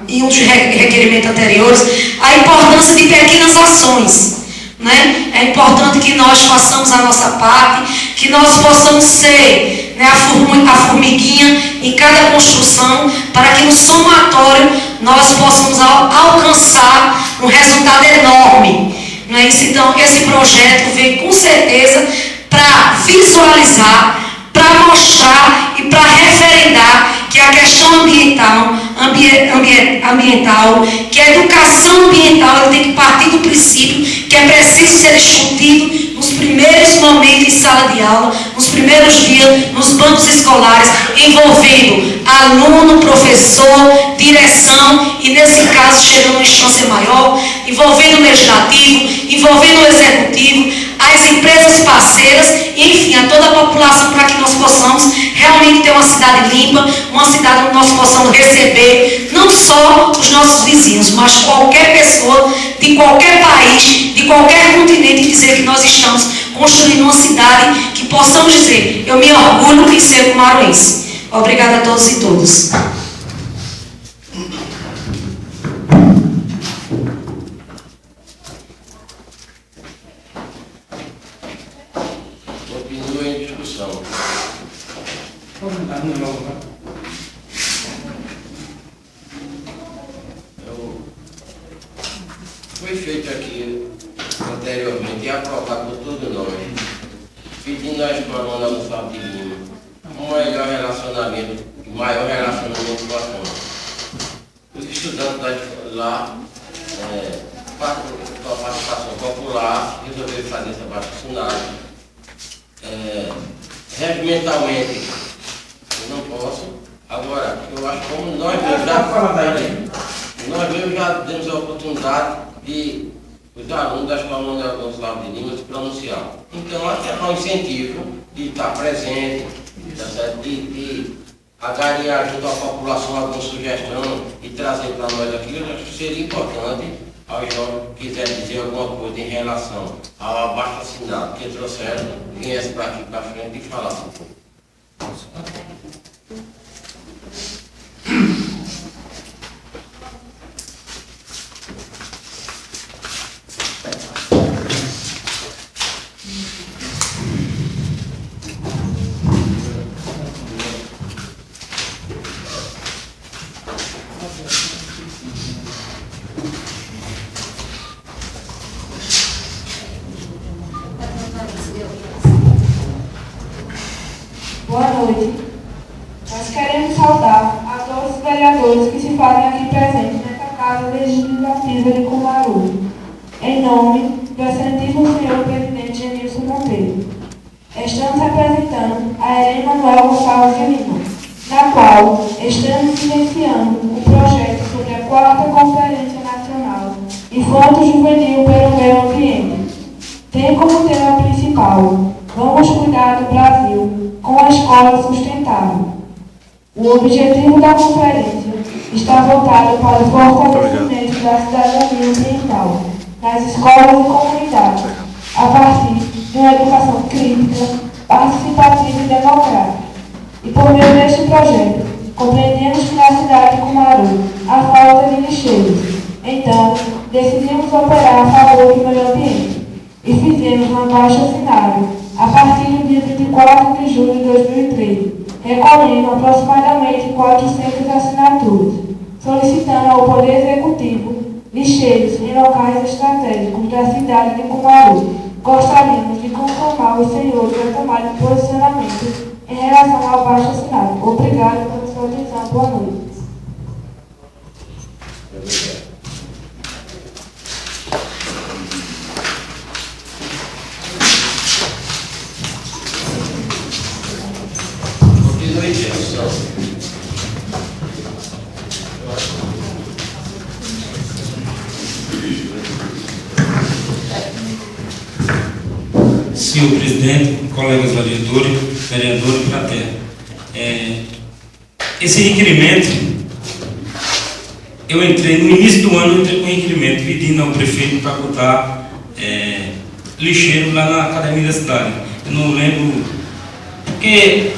em um dos requerimentos anteriores, a importância de pequenas ações. Né? É importante que nós façamos a nossa parte, que nós possamos ser, né, a formiguinha em cada construção, para que no somatório nós possamos alcançar um resultado enorme. Não é isso? Então, esse projeto vem com certeza para visualizar, para mostrar e para referendar que a questão ambiental, que a educação ambiental tem que partir do princípio que é preciso ser discutido nos primeiros momentos em sala de aula, nos primeiros dias, nos bancos escolares, envolvendo aluno, professor, direção e, nesse caso, chegando a uma instância maior, envolvendo o legislativo, envolvendo o executivo, as empresas parceiras, enfim, a toda a população, para que nós possamos realmente ter uma cidade limpa, uma cidade onde nós possamos receber não só os nossos vizinhos, mas qualquer pessoa de qualquer país, de qualquer continente, dizer que nós estamos construindo uma cidade que possamos dizer, eu me orgulho em ser comaruense. Obrigada a todos e todas. Foi feito aqui anteriormente e aprovado por todos nós, pedindo à Escola Manuel Gonçalves de Lima um maior relacionamento, maior relacionamento com a turma. Os estudantes lá, com a participação popular, resolveram fazer essa abaixo-assinado. Regimentalmente, eu não posso. Agora, eu acho que como nós mesmos já demos a oportunidade de os alunos da Escola Manuel Gonçalves de Lima se pronunciar. Então, até para um incentivo de estar presente, de agariar junto à população alguma sugestão e trazer para nós aquilo, eu acho que seria importante aos jovens que quiserem dizer alguma coisa em relação ao abaixo-assinado que trouxeram, viesse para aqui para frente e falar um pouco. Boa noite. Nós queremos saudar a todos os vereadores que se fazem aqui presentes nesta Casa Legislativa de Cumaru, em nome do excelentíssimo senhor presidente Genilson Monteiro. Estamos representando a Helena Manuel Gonçalves de Lima, na qual estamos iniciando o projeto sobre a 4ª Conferência Nacional Infanto Juvenil pelo Meio Ambiente. Tem como tema principal: vamos cuidar do Brasil com a escola sustentável. O objetivo da conferência está voltado para o fortalecimento da cidadania ambiental nas escolas e comunidades, a partir de uma educação crítica, participativa e democrática. E por meio deste projeto, compreendemos que na cidade de Cumaru a falta de lixeiros. Então, decidimos operar a favor do meio ambiente e fizemos um abaixo-assinado a partir do dia 24 de julho de 2013, recolhendo aproximadamente 400 assinaturas, solicitando ao Poder Executivo lixeiros em locais estratégicos da cidade de Cumaru. Gostaríamos de conformar os senhores a tomar de posicionamento em relação ao abaixo-assinado. Obrigado pela sua atenção. Boa noite. Senhor presidente, colegas vereadores e plateia. Esse requerimento, eu entrei no início do ano, eu entrei com um requerimento pedindo ao prefeito para botar lixeiro lá na academia da cidade. Eu não lembro, porque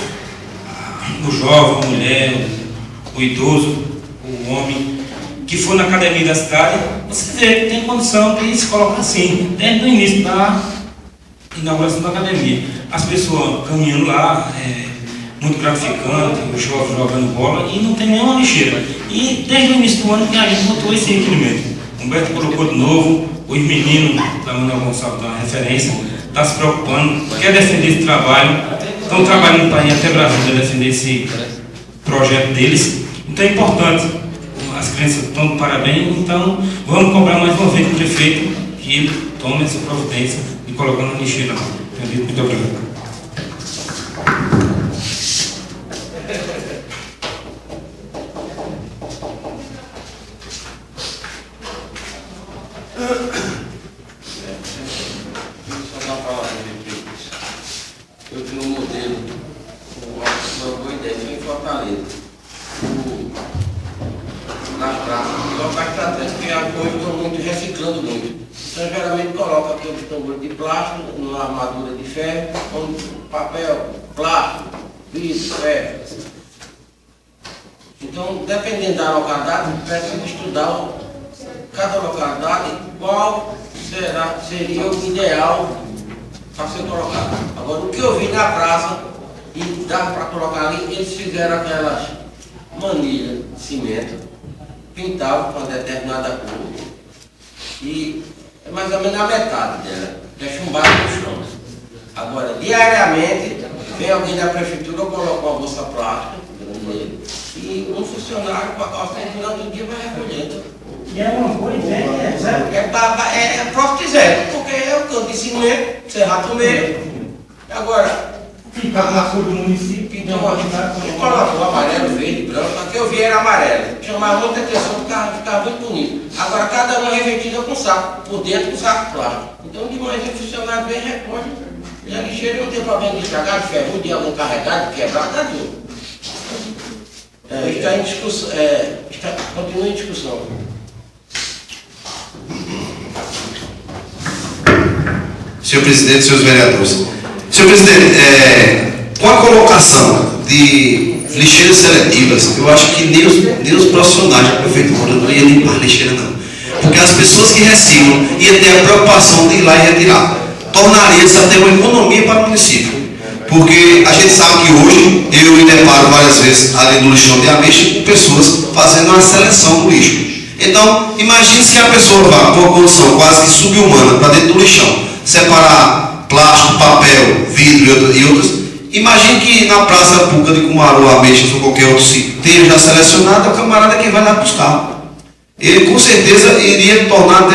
o jovem, a mulher, o idoso, o homem que for na academia da cidade, você vê que tem condição de se colocar assim, desde o início da inauguração da academia. As pessoas caminhando lá, muito gratificante, os jovens jogando bola e não tem nenhuma lixeira. E desde o início do ano que a gente botou esse requerimento. Humberto colocou de novo, os meninos da Manuel Gonçalves da referência, está se preocupando, quer defender esse trabalho, estão trabalhando para ir até Brasília defender esse projeto deles. Então é importante, as crianças estão de parabéns, então vamos cobrar mais uma vez do prefeito que ele tome essa providência e colocando a lixeira lá. Muito obrigado. Eu vi um modelo, uma boa ideia, foi em Fortaleza. Nas praças, local estratégico, que hoje estão muito reciclando muito. Então, geralmente coloca aquele tambor de plástico, numa armadura de ferro, com papel, plástico, vidro, ferro. Então, dependendo da localidade, precisa estudar cada localidade qual seria o ideal para ser colocado. Agora, o que eu vi na praça, e dá para colocar ali, eles fizeram aquelas manilhas de cimento, pintavam com uma determinada cor, e é mais ou menos a metade dela, que é chumbado no chão. Agora, diariamente, vem alguém da prefeitura, coloca uma bolsa plástica nele, e um funcionário com a calça durante o dia vai recolhendo. E é uma boa ideia, é próximo zero, porque é o canto de cimento, cerrado meio. Agora, fica na cor do município, então, colocou amarelo, verde, branco, aqui eu vi era amarelo. Chamava muita atenção, ficava muito bonito. Agora, cada uma revestida com saco, por dentro com saco plástico. Então, de manhã o funcionário vem e recolhe. E a lixeira não tem problema de estragar, de ferro, de algum carregado, de quebrar, nada disso. Está em discussão, continua em discussão. Senhor presidente, senhores vereadores. Senhor presidente, com a colocação de lixeiras seletivas, eu acho que nem os profissionais da prefeitura não iam limpar a lixeira, não. Porque as pessoas que reciclam iam ter a preocupação de ir lá e retirar. Tornaria isso até uma economia para o município. Porque a gente sabe que hoje, eu me deparo várias vezes ali no lixão de Ameixa com pessoas fazendo uma seleção do lixo. Então, imagine se a pessoa vá com uma condição quase que subhumana para dentro do lixão, separar plástico, papel, vidro e outros. Imagine que na praça pública de Cumaru, Ameixas ou qualquer outro sítio tenha já selecionado, é o camarada que vai lá buscar. Ele com certeza iria tornar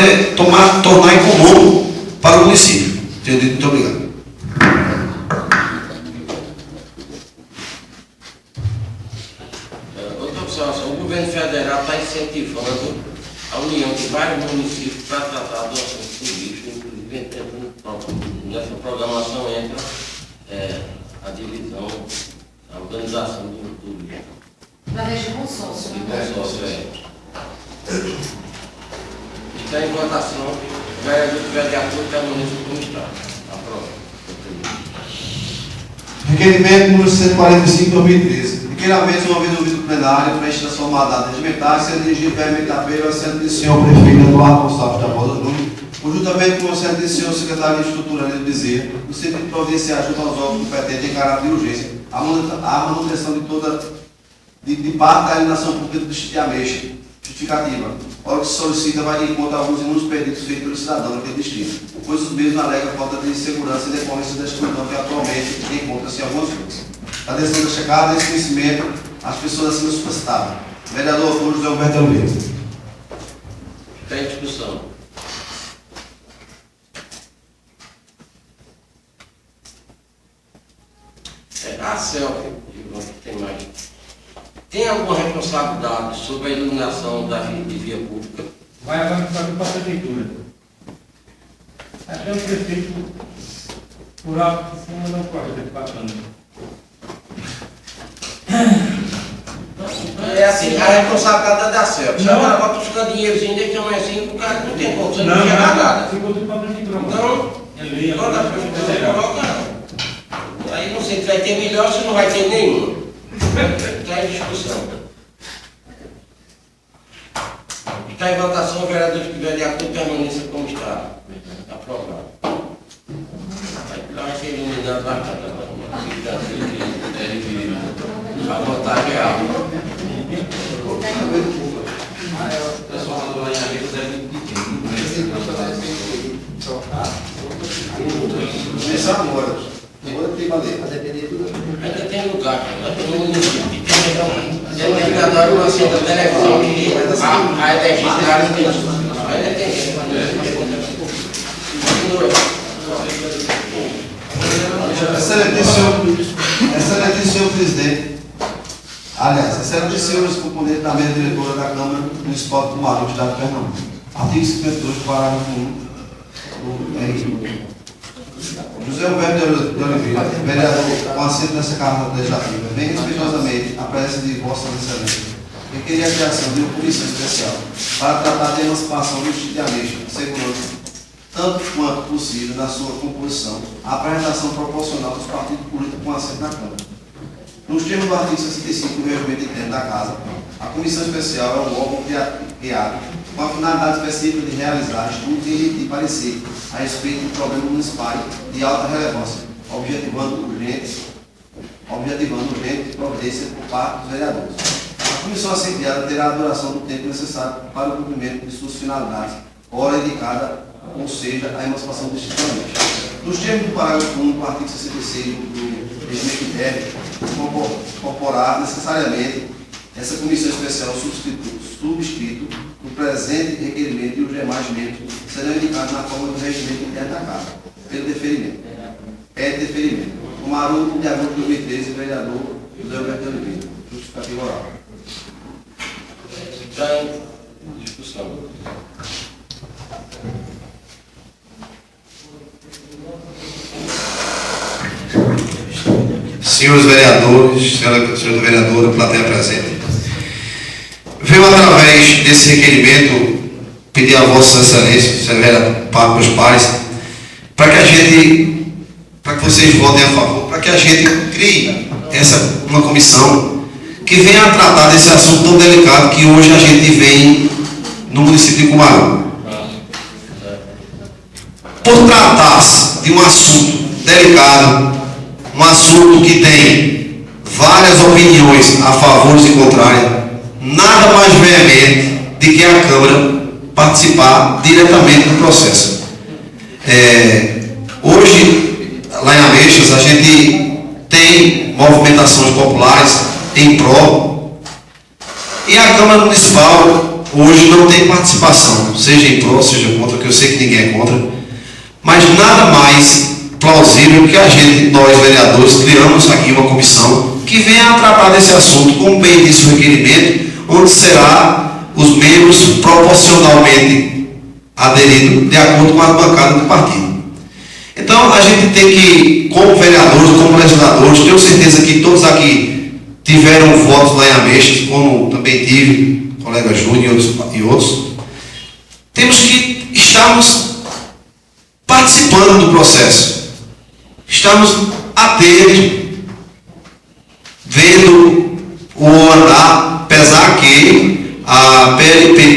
econômico para o município. Entendido? Muito obrigado. Outra observação, o governo federal está incentivando a união de vários municípios para tratar do assunto do lixo, inclusive nessa programação entra a divisão, a organização do lixo. Através de consórcio. De consórcio, Está em votação, o vereador que tiver de acordo permanece como está. Aprova. Requerimento número 145/2013. Primeiramente, uma vez ouvido plenário preenchido as formalidades regimentais, sendo dirigido veemente apelo ao excelentíssimo senhor prefeito Eduardo Gonçalves da Rosa Júnior, conjuntamente com o excelentíssimo senhor secretário de Estrutura Nilo Bezerra, no sentido de providenciar ajuda aos órgãos competentes em caráter de urgência, a manutenção de parte da alienação pública do distrito de Ameixa, justificativa. Ora que se solicita vai de encontro a alguns inúmeros pedidos feitos pelo cidadão daquele distrito, pois os mesmos alegam a falta de segurança e decorrência da escuridão que atualmente encontra-se em algumas ruas. A decisão da checada e conhecimento às pessoas acima suscitadas. Vereador autor José Alberto Oliveira. Tem discussão. A CELP, tem mais. Tem alguma responsabilidade sobre a iluminação da via pública? Vai agora para a prefeitura. Até o prefeito, por alto de cima, não pode ter bacana. É assim, a responsabilidade é da CELP. Se ela bota buscar dinheirozinho, deixa mais assim, o cara não tem como, você não enxerga nada. Ficou tudo para a prefeitura. Então, quando a prefeitura coloca, aí não sei se vai ter melhor, se não vai ter nenhum. Está em discussão. Está em votação, o vereador que tiver de acordo permaneça como está. Aprovado. Vai ser iluminado lá para votar real. Começar agora. Agora tem valer. Ainda tem lugar, ainda tem município. Tem um ligador, uma cinta de televisão que a energia ainda tem. Excelentíssimo senhor presidente, aliás, excelentíssimo senhores componentes da mesa diretora da Câmara Municipal de Cumaru, Estado de Pernambuco. Artigo 52, parágrafo 1 do RI. José Alberto de Oliveira, vereador, com assento nessa Câmara Legislativa, bem respeitosamente a presença de Vossa Excelência, requeria a criação de uma comissão especial para tratar da emancipação do distrito de Ameixa, segurando, tanto quanto possível, na sua composição, a apresentação proporcional dos partidos políticos com assento na Câmara. Nos termos do artigo 65 do Regimento Interno da Casa, a comissão especial é um órgão criado com a finalidade específica de realizar estudos e emitir parecer a respeito de problemas municipais de alta relevância, objetivando urgente providência por parte dos vereadores. A comissão assediada terá a duração do tempo necessário para o cumprimento de suas finalidades, hora indicada, ou seja, a emancipação do distrito de Ameixa. Nos termos do parágrafo 1 do artigo 66 do Regimento Interno, incorporar necessariamente essa comissão especial subscrito do presente requerimento e os demais membros serão indicados na forma do regimento interno da Casa, pelo deferimento. Cumaru, de agosto de 2013, vereador José Alberto Oliveira. Justificativa oral. Já em discussão. Senhores vereadores, senhora vereadora, plateia presente, venho através desse requerimento pedir a Vossa Excelência, severa para meus pares, para que vocês votem a favor, para que a gente crie uma comissão que venha a tratar desse assunto tão delicado que hoje a gente vem no município de Cumaru. Por tratar-se de um assunto delicado, um assunto que tem várias opiniões a favor e contrárias, nada mais veemente de que a Câmara participar diretamente do processo. Hoje, lá em Ameixas, a gente tem movimentações populares em pró, e a Câmara Municipal hoje não tem participação, seja em pró, seja contra, que eu sei que ninguém é contra, mas nada mais plausível que nós vereadores, criamos aqui uma comissão que venha a tratar desse assunto, como bem disse o requerimento, onde será os membros proporcionalmente aderidos de acordo com a bancada do partido. Então, a gente tem que, como vereadores, como legisladores, tenho certeza que todos aqui tiveram votos lá em Ameixas, como também tive, o colega Júnior e outros, temos que estarmos participando do processo. Estamos atentos, vendo o andar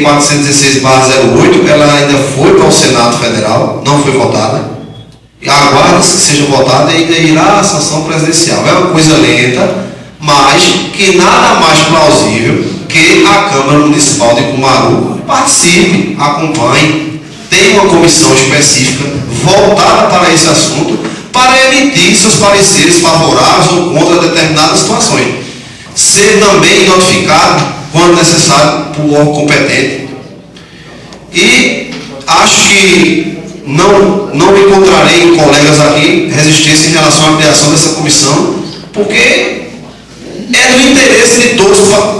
Lei 416/08, ela ainda foi para o Senado Federal, não foi votada. Aguarda-se que seja votada e ainda irá à sanção presidencial. É uma coisa lenta, mas que nada mais plausível que a Câmara Municipal de Cumaru participe, acompanhe, tenha uma comissão específica voltada para esse assunto, para emitir seus pareceres favoráveis ou contra determinadas situações. Ser também notificado, quando necessário, por órgão competente. E acho que não encontrarei em colegas aqui resistência em relação à criação dessa comissão, porque é do interesse de todos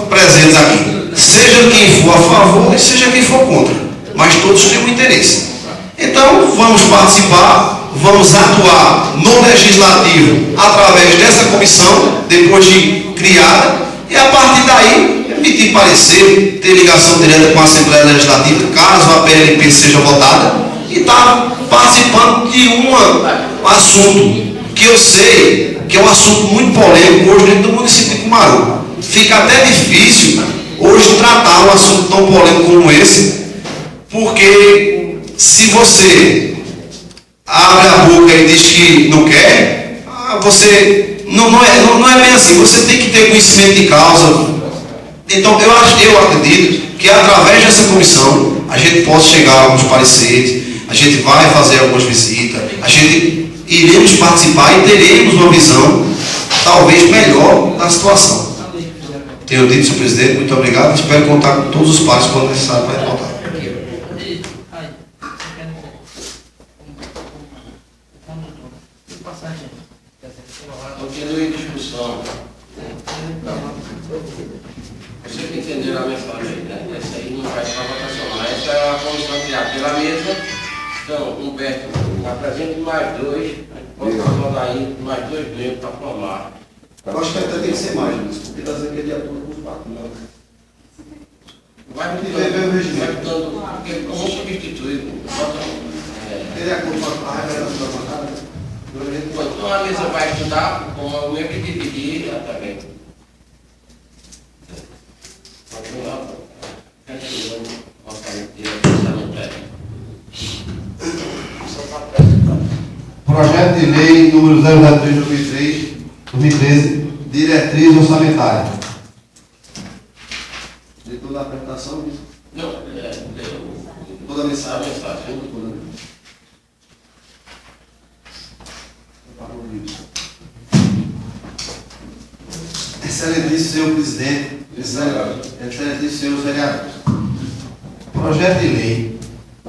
presentes aqui, seja quem for a favor e seja quem for contra, mas todos têm um interesse. Então, vamos participar, vamos atuar no legislativo através dessa comissão, depois de criada, e a partir daí, emitir parecer, ter ligação direta com a Assembleia Legislativa, caso a PLP seja votada, e estar participando de um assunto que eu sei que é um assunto muito polêmico hoje dentro do município de Cumaru. Fica até difícil hoje tratar um assunto tão polêmico como esse, porque se você abre a boca e diz que não quer, você não é bem assim. Você tem que ter conhecimento de causa. Então eu acredito que através dessa comissão a gente possa chegar a alguns pareceres, a gente vai fazer algumas visitas, a gente iremos participar e teremos uma visão talvez melhor da situação. Tenho dito, senhor presidente, muito obrigado. Espero contar com todos os pares quando necessário para votar. Continue em discussão. Vocês que entenderam a mensagem aí, né? Essa aí não vai para votação. Essa é a comissão criada pela mesa. Então, Humberto, apresente mais dois. Pode formar aí mais 2 membros para formar. Eu acho que até tem que ser mais, porque está dizendo que é de acordo com os quatro. Vai mudando, porque como substituir, é de acordo com a revelação da bancada. Então a mesa vai estudar com o membro que dividir também. Continuar, continuando o orçamento orçamentário. Projeto de Lei número 003/2013, diretriz orçamentária. De toda a apresentação? Não, toda a mensagem. Excelentíssimo senhor presidente, excelentíssimo senhores vereadores. Projeto de lei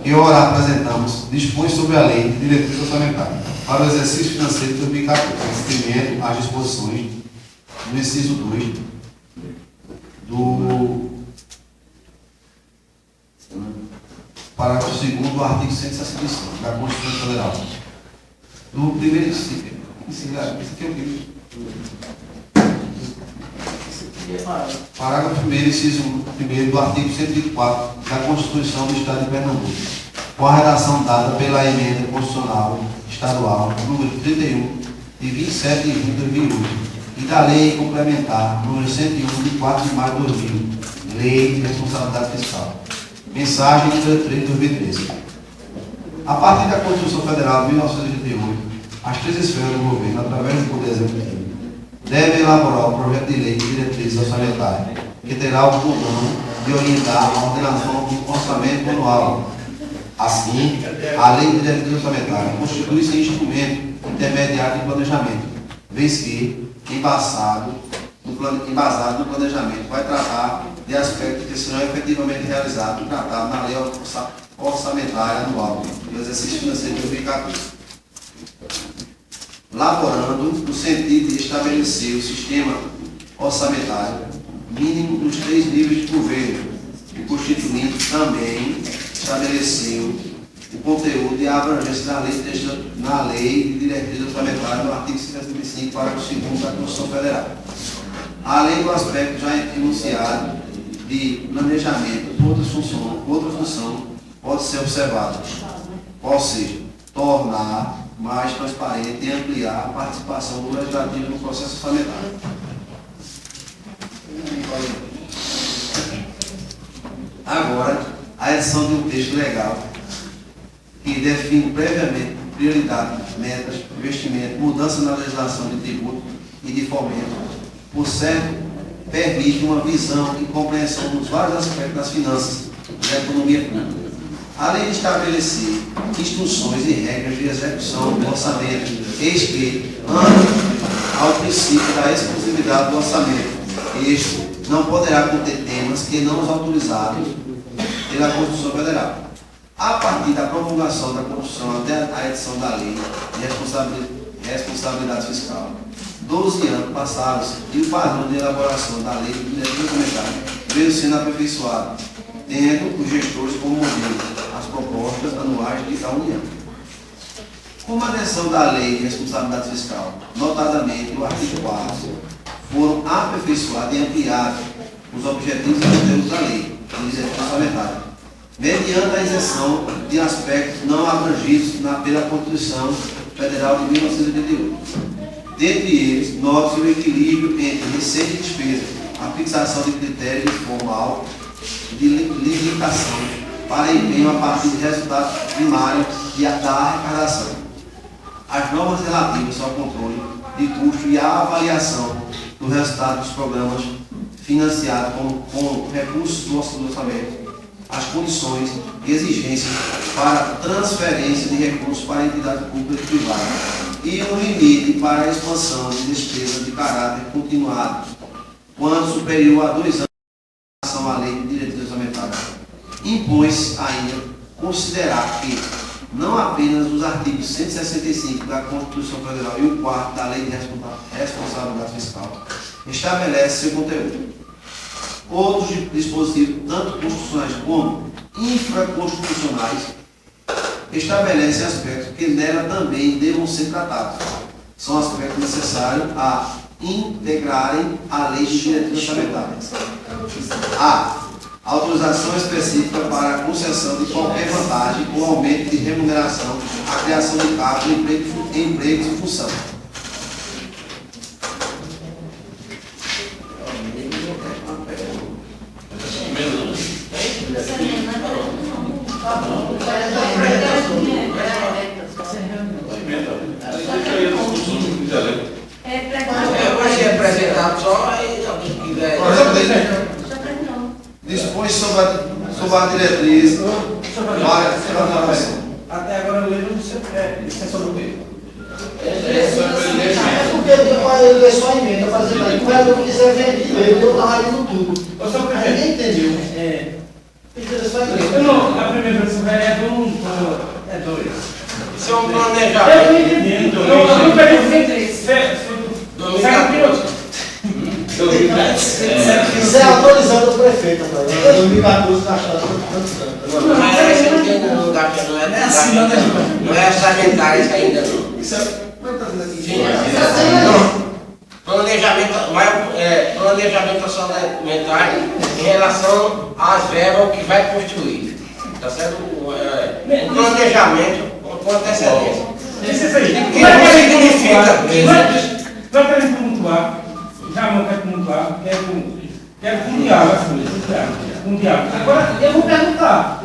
que ora apresentamos dispõe sobre a lei de diretriz orçamentária para o exercício financeiro de 2014, em cumprimento às disposições do inciso 2 do parágrafo 2º do artigo 165 da Constituição Federal. Do primeiro inciso. Esse aqui é o que? Parágrafo 1º, inciso 1º do artigo 124 da Constituição do Estado de Pernambuco, com a redação dada pela Emenda Constitucional Estadual número 31, de 27 de junho de 2008, e da Lei Complementar número 101, de 4 de maio de 2000, Lei de Responsabilidade Fiscal. Mensagem número 3 de 2013. A partir da Constituição Federal de 1988, as 3 esferas do governo, através do Poder Executivo, devem elaborar o projeto de lei de diretriz orçamentária, que terá o comando de orientar a ordenação do orçamento anual. Assim, a lei de diretriz orçamentária constitui-se instrumento intermediário de planejamento, vez que, embasado no planejamento, vai tratar de aspectos que serão efetivamente realizados e tratados na lei orçamentária anual do exercício financeiro de 2014. Laborando no sentido de estabelecer o sistema orçamentário mínimo dos 3 níveis de governo, e constituindo também estabeleceu o conteúdo e a abrangência na lei de diretriz orçamentária no artigo 175, parágrafo 2º da Constituição Federal. Além do aspecto já enunciado de planejamento, outra função pode ser observada, ou seja, tornar mais transparente e ampliar a participação do legislativo no processo orçamentário. Agora, redação de um texto legal que define previamente prioridades, metas, investimento, mudança na legislação de tributo e de fomento, por certo, permite uma visão e compreensão dos vários aspectos das finanças da economia pública, além de estabelecer instruções e regras de execução do orçamento, eis que, ao princípio da exclusividade do orçamento, este não poderá conter temas que não os autorizados pela Constituição Federal. A partir da promulgação da Constituição até a edição da Lei de Responsabilidade Fiscal, 12 anos passados e o padrão de elaboração da Lei de Direito Orçamentário veio sendo aperfeiçoado, tendo os gestores como modelo as propostas anuais da União. Com a adesão da Lei de Responsabilidade Fiscal, notadamente o artigo 4, foram aperfeiçoados e ampliados os objetivos e conteúdos da Lei de Direito Orçamentário, mediante a isenção de aspectos não abrangidos pela Constituição Federal de 1988. Dentre eles, note-se o equilíbrio entre receita e despesa, a fixação de critérios formal de limitação para empenho a partir de resultados primários da arrecadação, as normas relativas ao controle de custo e a avaliação do resultado dos programas financiados com recursos do orçamento, as condições e exigências para transferência de recursos para entidades públicas e privadas e um limite para a expansão de despesas de caráter continuado, quando superior a 2 anos em relação à Lei de Direito Orçamentário. Impõe-se ainda considerar que não apenas os artigos 165 da Constituição Federal e o 4 da Lei de Responsabilidade Fiscal estabelece seu conteúdo. Outros dispositivos, tanto constitucionais como infraconstitucionais, estabelecem aspectos que nela também devam ser tratados. São aspectos necessários a integrarem a Lei de Direito Orçamentário. A. Autorização específica para a concessão de qualquer vantagem ou aumento de remuneração, a criação de cargos, empregos e função. Vai ser apresentado só e alguém quiser. Dispõe sobre a diretriz. Até agora eu lembro do seu isso é sobre o quê? É porque ele lê só a emenda, fazendo aí. Mas eu quiser ver, eu estava lendo tudo. Aí nem entendeu. A primeira versão é 2. Isso é um planejamento. Eu não entendi. Eu não peguei Isso é autorizando o prefeito, rapaz. 2014 na chave. Mas esse não tem no lugar que não é orçamentário isso ainda não. Isso é. Planejamento orçamentário em relação às verbas que vai construir. Está certo? Um planejamento com antecedência. Isso aí. O que não significa? Não quero pontuar, já não quero pontuar, quero com diálogo as coisas, com diálogo. Agora, eu vou perguntar,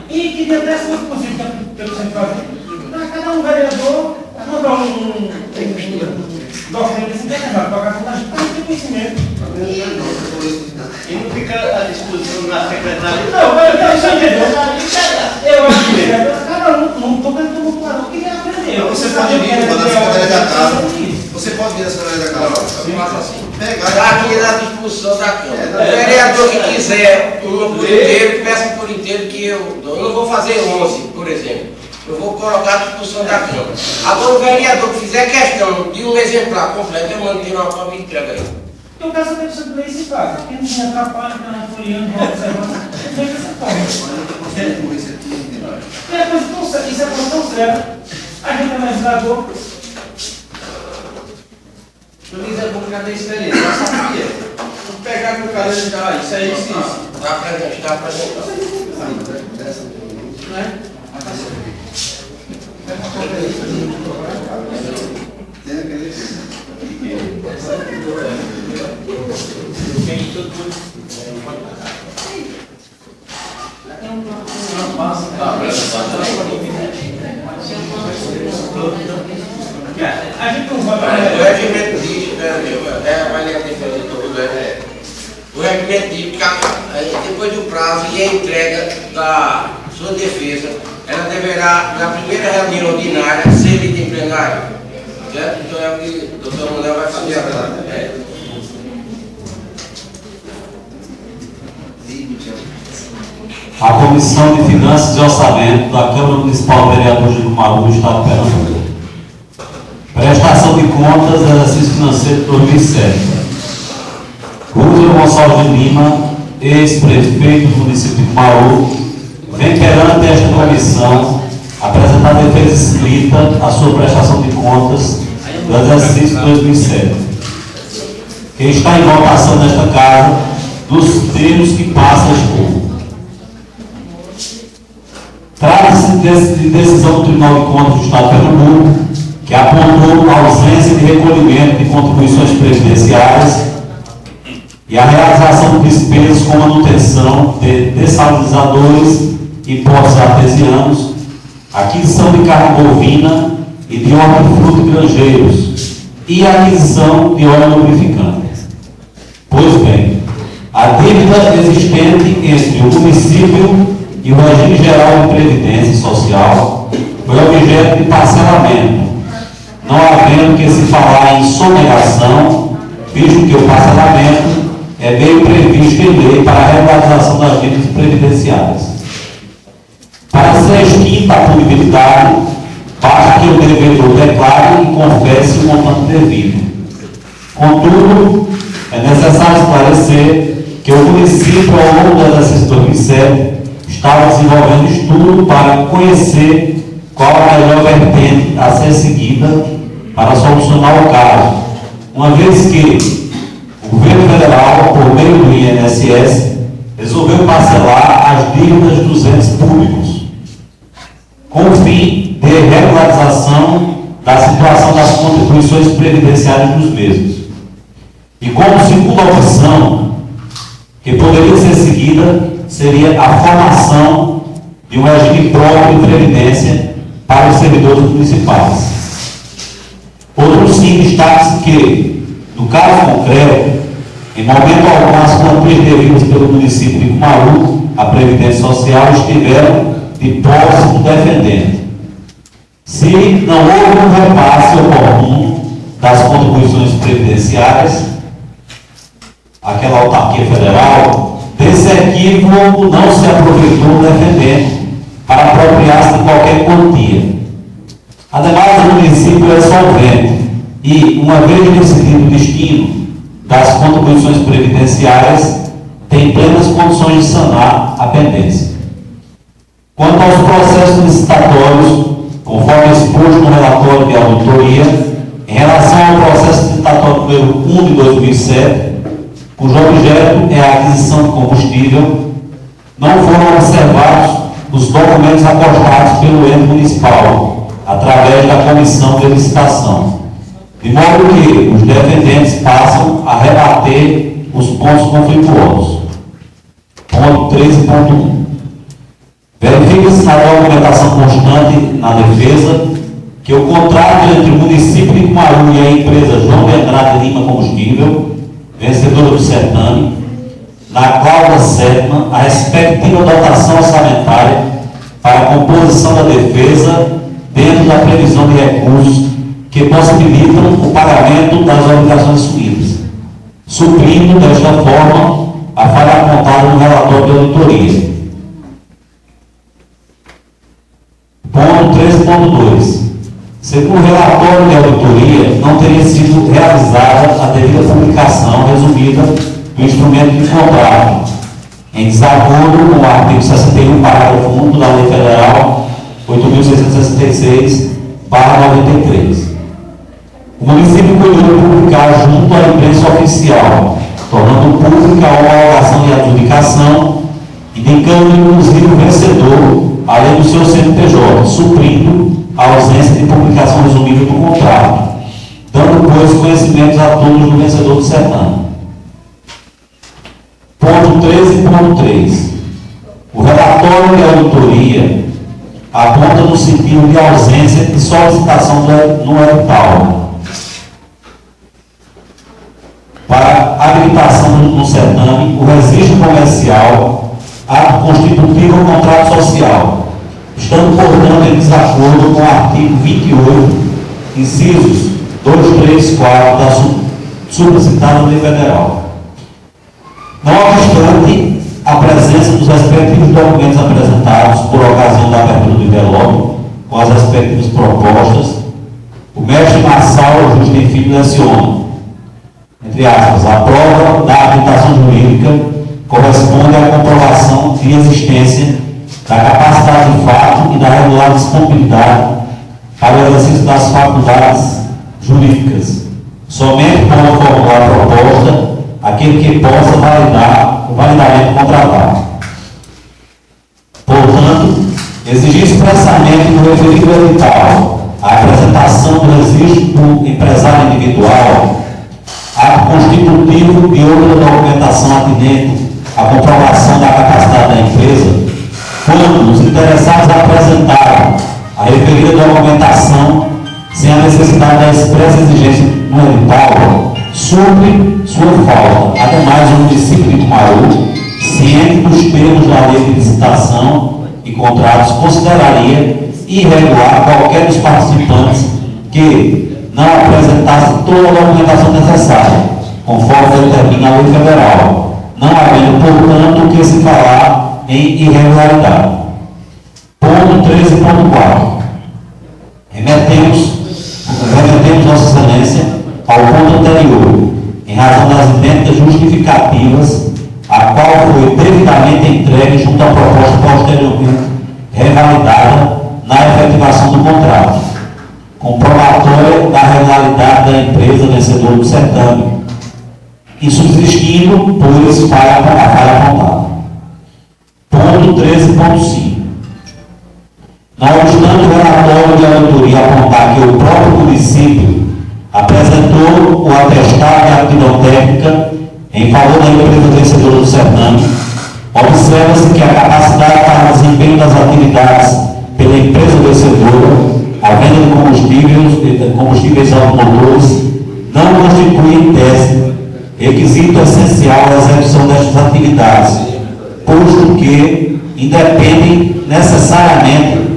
e queria até se fosse possível que eu sempre fazer, para cada um vereador mandar um documento assim, para a gente ter conhecimento. E não fica à disposição na secretaria? Não, eu só entendeu. Eu acho que cada um, não estou querendo tumultuar, eu queria aprender. Você pode vir na Secretaria da Casa. Você pode vir na Secretaria da Casa. Faça assim. Pegar aqui na disposição da Câmara. O vereador que quiser uma por inteiro, peça por inteiro que eu dou. Eu não vou fazer 11, por exemplo. Eu vou colocar à disposição da Câmara. Agora o vereador que fizer questão de um exemplar completo, eu mando tirar uma cópia e entrega aí. Eu quero saber se eu esse caso, porque não me atrapalha, porque não é folheando, não observando. Não é dessa forma. Isso é coisa tão séria. A gente é legislador. Juiz é bom que já tem experiência, já sabe o que é. Vamos pegar no cara e dizer, isso é isso, isso. Está apresentado. Não é? A gente não vota. O regimento diz, vai ler a defesa de tudo, o regimento diz que depois do prazo e a entrega da sua defesa, ela deverá, na primeira reunião ordinária, ser lida em plenário. Certo? Então é o que o doutor Manuel vai fazer agora. A Comissão de Finanças e Orçamento da Câmara Municipal de Vereadores de Cumaru, do Estado de Pernambuco. Prestação de contas do exercício financeiro de 2007. Rúlio Gonçalves de Lima, ex-prefeito do município de Cumaru, vem perante esta comissão apresentar defesa escrita à sua prestação de contas do exercício de 2007, que está em votação nesta casa dos termos que passa a expor. Trata-se de decisão do Tribunal de Contas do Estado de Pernambuco, que apontou a ausência de recolhimento de contribuições previdenciárias e a realização de despesas com manutenção de dessalinizadores e poços artesianos, aquisição de carne bovina e de hortifruti granjeiros e aquisição de óleo lubrificante. Pois bem, a dívida existente entre o município e o regime geral de previdência social foi objeto de parcelamento, não havendo que se falar em sonegação, visto que o parcelamento é meio previsto em lei para a regularização das dívidas previdenciárias. Para ser extinta a punibilidade, basta que o devedor declare e confesse o montante devido. Contudo, é necessário esclarecer que o município, ao longo do exercício 2007, estava desenvolvendo estudo para conhecer qual a melhor vertente a ser seguida para solucionar o caso, uma vez que o governo federal, por meio do INSS, resolveu parcelar as dívidas dos entes públicos, com o fim de regularização da situação das contribuições previdenciárias dos mesmos. E como segunda opção, que poderia ser seguida, seria a formação de um regime próprio de previdência para os servidores municipais. Outro sim destaca-se que, no caso concreto, em momento algum as quantias devidas pelo município de Cumaru à Previdência Social estiveram de posse do defendente. Se não houve um repasse oportuno das contribuições previdenciárias àquela autarquia federal, desse equívoco não se aproveitou o defendente para apropriar-se de qualquer quantia. Ademais, o município é solvente e, uma vez decidido o destino das contribuições previdenciárias, tem plenas condições de sanar a pendência. Quanto aos processos licitatórios, conforme exposto no relatório de auditoria, em relação ao processo licitatório número 1 de 2007, cujo objeto é a aquisição de combustível, não foram observados os documentos apostados pelo ente municipal, através da comissão de licitação, de modo que os defendentes passam a rebater os pontos conflituosos. Ponto 13.1. Verifica-se na documentação constante na defesa que o contrato entre o município de Cumaru e a empresa João de Andrade Lima Combustível, vencedora do certame, na cláusula 7ª, a respectiva dotação orçamentária para a composição da defesa dentro da previsão de recursos que possibilitam o pagamento das obrigações assumidas, suprindo desta forma a falha apontada no relatório de auditoria. Ponto 13.2. Segundo o relatório de auditoria, não teria sido realizada a devida publicação resumida do instrumento de contrato, em desacordo com o artigo 61, parágrafo 1 da Lei Federal 8.666/93. O município cuidou de publicar junto à imprensa oficial, tornando pública a homologação de adjudicação, indicando inclusive o vencedor, além do seu CNPJ, suprindo a ausência de publicação resumida do contrato, dando, pois, conhecimentos a todos do vencedor do certame. Ponto 13.3. O relatório de auditoria aponta no sentido de ausência de solicitação no edital para habilitação no certame, o registro comercial, ato constitutivo ou contrato social, estando, portanto, em desacordo com o artigo 28, incisos 2, 3, 4 da supracitada Lei Federal. Não obstante a presença dos respectivos documentos apresentados por ocasião da abertura do envelope, com as respectivas propostas, o mestre Marçal Justin Filho leciona, entre aspas, a prova da habilitação jurídica corresponde à comprovação de existência da capacidade de fato e da regular disponibilidade para o exercício das faculdades jurídicas. Somente pode formular a proposta aquele que possa validamente contratar. Portanto, exigir expressamente no referido edital a apresentação do registro do empresário individual, ato constitutivo e outra documentação atinente à comprovação da capacidade da empresa, quando os interessados apresentaram a referida documentação sem a necessidade da expressa exigência no edital, supre sua falta. Ademais, o município de Cumaru, ciente dos termos da lei de licitação e contratos, consideraria irregular qualquer dos participantes que não apresentasse toda a documentação necessária, conforme determina a lei federal, não havendo, portanto, o que se falar em irregularidade. Ponto 13.4. Remetemos Vossa Excelência ao ponto anterior, em razão das idênticas justificativas, a qual foi devidamente entregue junto à proposta posteriormente revalidada na efetivação do contrato, comprobatória da regularidade da empresa vencedora do certame, e subsistindo, pois, a falha apontada. Ponto 13.5. Não obstante o relatório de auditoria apontar que o próprio município apresentou o atestado de aptidão técnica em favor da empresa vencedora do certame, observa-se que a capacidade para desempenho das atividades pela empresa vencedora, a venda de combustíveis automotores, não constitui em tese requisito essencial à execução destas atividades, posto que independem necessariamente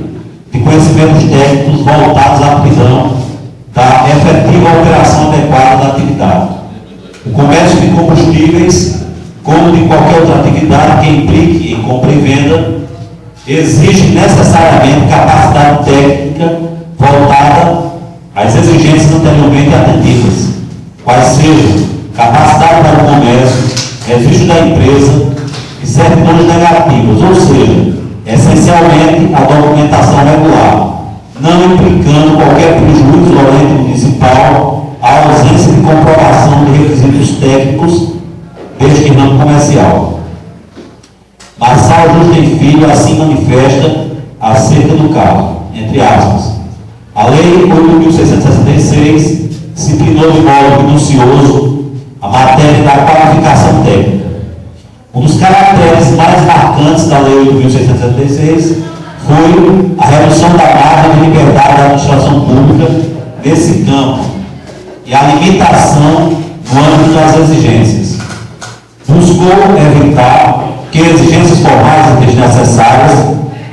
de conhecimentos técnicos voltados à aptidão da efetiva operação adequada da atividade. O comércio de combustíveis, como de qualquer outra atividade que implique em compra e venda, exige necessariamente capacidade técnica voltada às exigências anteriormente atendidas, quais sejam capacidade para o comércio, registro da empresa e certidões negativas, ou seja, essencialmente a documentação regular, não implicando qualquer prejuízo ao ente municipal a ausência de comprovação de requisitos técnicos deste ramo comercial. Marçal Justin Filho assim manifesta acerca do caso, entre aspas, a Lei 8.666 disciplinou de modo minucioso a matéria da qualificação técnica. Um dos caracteres mais marcantes da Lei 8.666 foi a redução da margem de liberdade da administração pública nesse campo e a limitação no âmbito das exigências. Buscou evitar que exigências formais e desnecessárias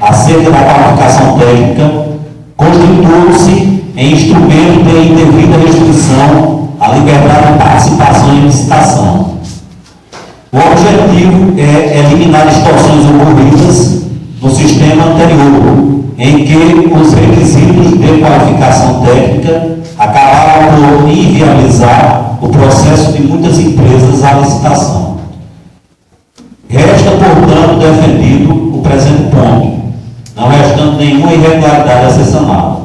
acerca da qualificação técnica constituam-se em instrumento de indevida restrição à liberdade de participação em licitação. O objetivo é eliminar distorções ocorridas no sistema anterior, em que os requisitos de qualificação técnica acabaram por inviabilizar o processo de muitas empresas à licitação. Resta, portanto, defendido o presente ponto, não restando nenhuma irregularidade a ser sanada.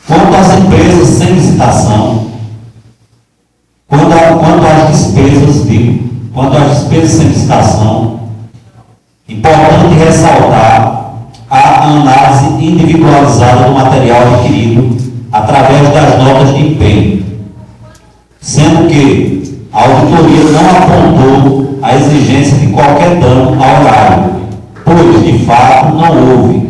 Quanto às empresas sem licitação, quanto às despesas sem licitação, importante ressaltar a análise individualizada do material adquirido através das notas de empenho, sendo que a auditoria não apontou a exigência de qualquer dano ao horário, pois, de fato, não houve.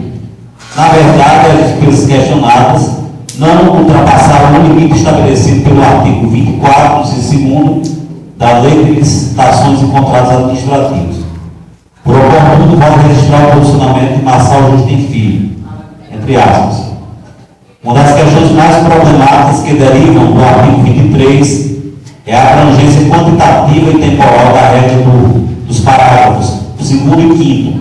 Na verdade, as despesas questionadas não ultrapassaram o limite estabelecido pelo artigo 24, inciso 2 da Lei de Licitações e Contratos Administrativos. Por oportuno, vale registrar o posicionamento de Marçal Justin Filho, entre aspas. Uma das questões mais problemáticas que derivam do artigo 23 é a abrangência quantitativa e temporal da regra dos parágrafos 2º e 5º.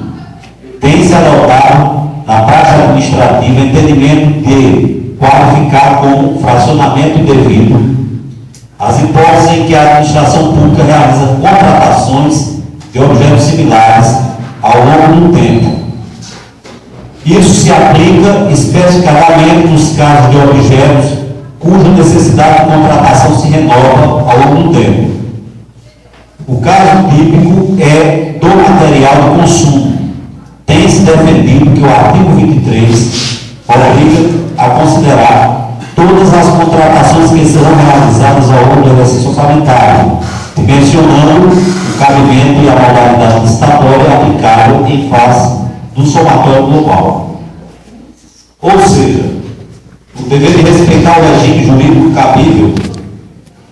Tem-se adotado, na prática administrativa, entendimento de qualificar como fracionamento indevido as hipóteses em que a administração pública realiza contratações de objetos similares ao longo do tempo. Isso se aplica especificamente nos casos de objetos cuja necessidade de contratação se renova ao longo do tempo. O caso típico é do material de consumo. Tem-se defendido que o artigo 23 obriga a considerar todas as contratações que serão realizadas ao longo do exercício orçamentário, mencionando o cabimento e a modalidade licitatória aplicável em face do somatório global. Ou seja, o dever de respeitar o regime jurídico cabível